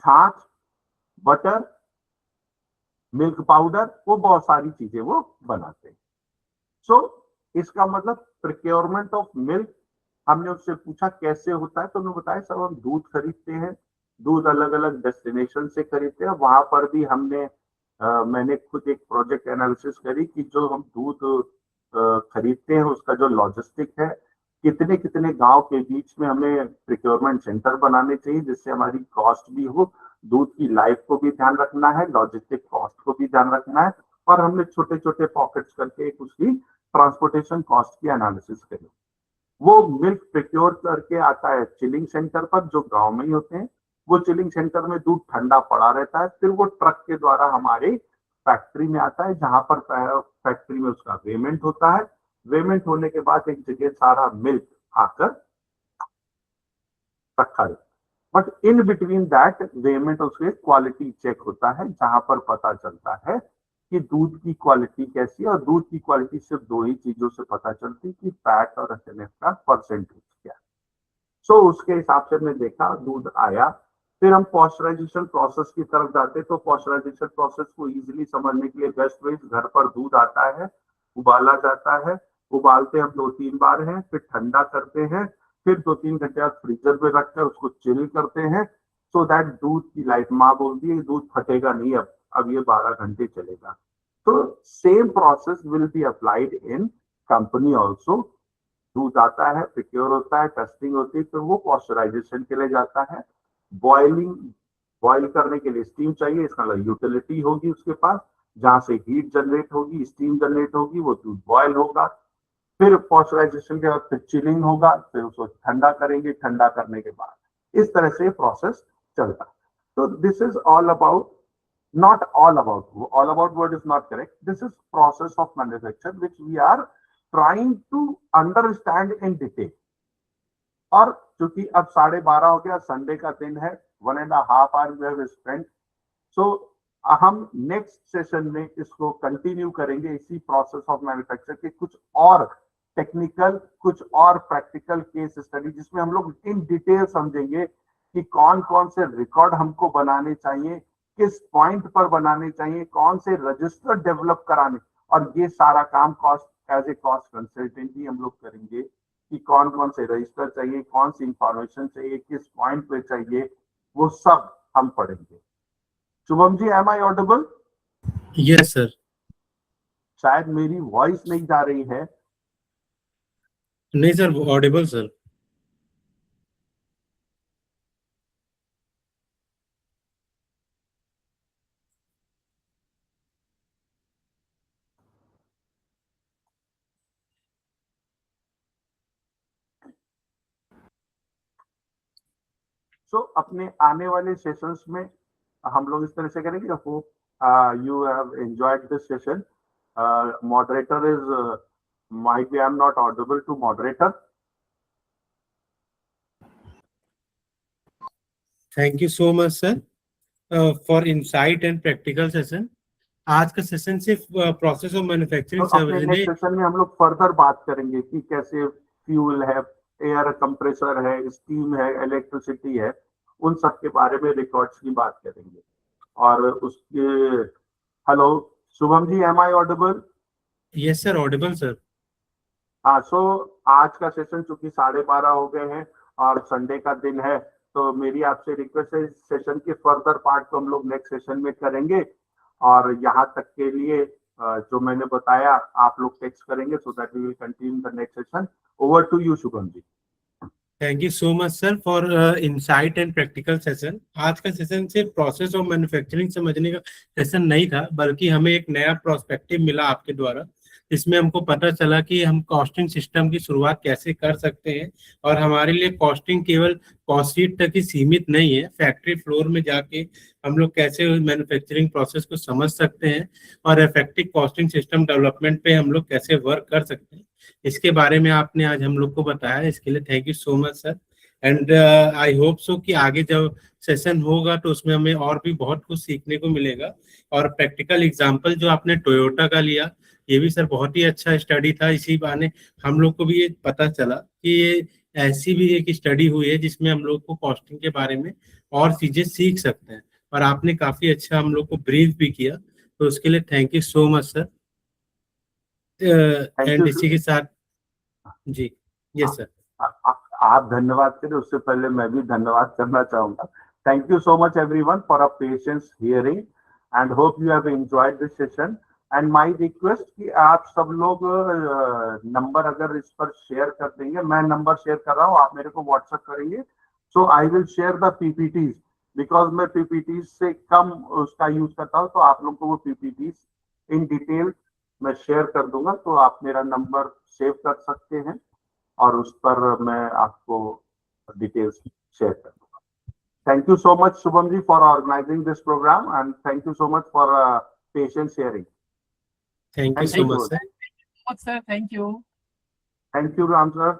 छाछ, बटर, मिल्क पाउडर, वो बहुत सारी चीजें वो बनाते हैं। सो इसका मतलब प्रिक्योरमेंट ऑफ मिल्क, हमने उससे पूछा कैसे होता है तो उन्होंने बताया सब हम दूध खरीदते हैं, दूध अलग अलग डेस्टिनेशन से खरीदते हैं। वहां पर भी मैंने खुद एक प्रोजेक्ट एनालिसिस करी कि जो हम दूध खरीदते हैं उसका जो लॉजिस्टिक है, कितने कितने गांव के बीच में हमें प्रिक्योरमेंट सेंटर बनाने चाहिए जिससे हमारी कॉस्ट भी हो, दूध की लाइफ को भी ध्यान रखना है, लॉजिस्टिक कॉस्ट को भी ध्यान रखना है, और हमने छोटे छोटे पॉकेट्स करके उसकी ट्रांसपोर्टेशन कॉस्ट की एनालिसिस करी। वो मिल्क प्रिक्योर करके आता है चिलिंग सेंटर पर जो गांव में ही होते हैं। वो चिलिंग सेंटर में दूध ठंडा पड़ा रहता है, फिर वो ट्रक के द्वारा हमारे फैक्ट्री में आता है जहां पर फैक्ट्री में उसका वेमेंट होता है। वेमेंट होने के बाद एक जगह सारा मिल्क आकर रखा जाता है, बट इन बिटवीन दैट वेमेंट उसके क्वालिटी चेक होता है जहां पर पता चलता है कि दूध की क्वालिटी कैसी है। और दूध की क्वालिटी सिर्फ दो ही चीजों से पता चलती कि फैट और एसएनएफ का परसेंटेज क्या है। सो उसके हिसाब से हमने देखा, दूध आया, फिर हम पॉस्चराइजेशन प्रोसेस की तरफ जाते। तो पॉस्चराइजेशन प्रोसेस को इजीली समझने के लिए बेस्ट वे, घर पर दूध आता है, उबाला जाता है, उबालते हम 2-3 बार हैं, फिर ठंडा करते हैं, फिर 2-3 घंटे बाद फ्रीजर में रखकर उसको चिल करते हैं सो दैट दूध की लाइफ, माँ बोलती है दूध फटेगा नहीं, अब ये 12 घंटे चलेगा। तो same process will be applied in company also. दूध आता है, प्रिक्योर होता है, टेस्टिंग होती है, फिर वो पॉस्चराइजेशन के लिए जाता है। बॉइलिंग, बॉइल करने के लिए स्टीम चाहिए, इसका मतलब यूटिलिटी होगी उसके पास जहां से हीट जनरेट होगी, स्टीम जनरेट होगी, वो दूध बॉयल होगा। फिर पॉस्चराइजेशन के बाद फिर चिलिंग होगा, फिर उसको ठंडा करेंगे, ठंडा करने के बाद इस तरह से प्रोसेस चलता है। तो this is all about, not all about word is not correct. This is process of manufacture which we are trying to understand in detail. और चूंकि अब 12:30 हो गया, संडे का दिन है, 1.5 hours we have spent. So हम नेक्स्ट सेशन में इसको कंटिन्यू करेंगे, इसी प्रोसेस ऑफ मैन्युफैक्चर के कुछ और टेक्निकल, कुछ और प्रैक्टिकल केस स्टडी, जिसमें हम लोग इन डिटेल समझेंगे कि कौन कौन से रिकॉर्ड हमको बनाने चाहिए, किस पॉइंट पर बनाने चाहिए, कौन से रजिस्टर डेवलप कराने, और ये सारा काम cost as a cost consultant ही हम लोग करेंगे कि कौन कौन से रजिस्टर चाहिए, कौन सी इंफॉर्मेशन चाहिए, किस पॉइंट पे चाहिए, वो सब हम पढ़ेंगे। Shubham ji, am I audible? Yes sir. शायद मेरी वॉइस नहीं जा रही है। नहीं सर, ऑडिबल सर। सो अपने आने वाले सेशंस में हम लोग इस तरह से करेंगे। Hope you have enjoyed this session. Moderator is might be I'm not audible to moderator. Thank you so much sir for insight and practical session. आज का सेशन सिर्फ प्रोसेस ऑफ मैन्युफैक्चरिंग समझने। सेशन में हम लोग फर्दर बात करेंगे कि कैसे फ्यूल है, एयर कंप्रेसर है, स्टीम है, इलेक्ट्रिसिटी है, उन सब के बारे में रिकॉर्ड्स की बात करेंगे। और उसके hello Shubham ji, am I audible? Yes sir, audible sir. हाँ, सो आज का सेशन चूंकि 12:30 हो गए हैं और संडे का दिन है, तो मेरी आपसे रिक्वेस्ट है, सेशन के फर्दर पार्ट को हम लोग नेक्स्ट सेशन में करेंगे। और यहाँ तक के लिए जो मैंने बताया आप लोग टेक्स्ट करेंगे, so that we will continue the next session. Over to you Shubham ji. Thank you so much sir for insight and practical session. आज का सेशन सिर्फ प्रोसेस ऑफ मैन्युफैक्चरिंग समझने का सेशन नहीं था, बल्कि हमें एक नया प्रोस्पेक्टिव मिला आपके द्वारा। इसमें हमको पता चला कि हम कॉस्टिंग सिस्टम की शुरुआत कैसे कर सकते हैं, और हमारे लिए कॉस्टिंग केवल कॉस्ट शीट तक ही सीमित नहीं है। फैक्ट्री फ्लोर में जाके हम लोग कैसे मैन्युफैक्चरिंग प्रोसेस को समझ सकते हैं और इफेक्टिव कॉस्टिंग सिस्टम डेवलपमेंट पे हम लोग कैसे वर्क कर सकते हैं, इसके बारे में आपने आज हम लोग को बताया। इसके लिए thank you so much sir. And I hope so कि आगे जब सेशन होगा तो उसमें हमें और भी बहुत कुछ सीखने को मिलेगा। और प्रैक्टिकल एग्जांपल जो आपने टोयोटा का लिया, ये भी सर बहुत ही अच्छा स्टडी था। इसी बहाने हम लोग को भी ये पता चला कि ये ऐसी भी एक स्टडी हुई है जिसमें हम लोग को कॉस्टिंग के बारे में और चीजें सीख सकते हैं, और आपने काफी अच्छा हम लोग को ब्रीफ भी किया, तो उसके लिए thank you so much sir. And इसी के साथ जी, यस सर। आप धन्यवाद करें, उससे पहले मैं भी धन्यवाद करना चाहूंगा। Thank you so much everyone for a patience hearing and hope you have enjoyed this session. And my request कि आप सब लोग नंबर अगर इस पर शेयर कर देंगे, मैं नंबर शेयर कर रहा हूँ, आप मेरे को व्हाट्सएप करेंगे, so I will share the PPTs, because मैं पीपीटीज से कम उसका यूज करता हूँ, तो आप लोग को वो पीपीटीज इन डिटेल मैं शेयर कर दूंगा, तो आप मेरा नंबर सेव कर सकते हैं और उस पर मैं आपको डिटेल्स शेयर कर दूंगा। Thank you so much Shubham ji for organising this programme and thank you so much for patience sharing. Thank you so much sir. Sir, thank you. Thank you Ram sir.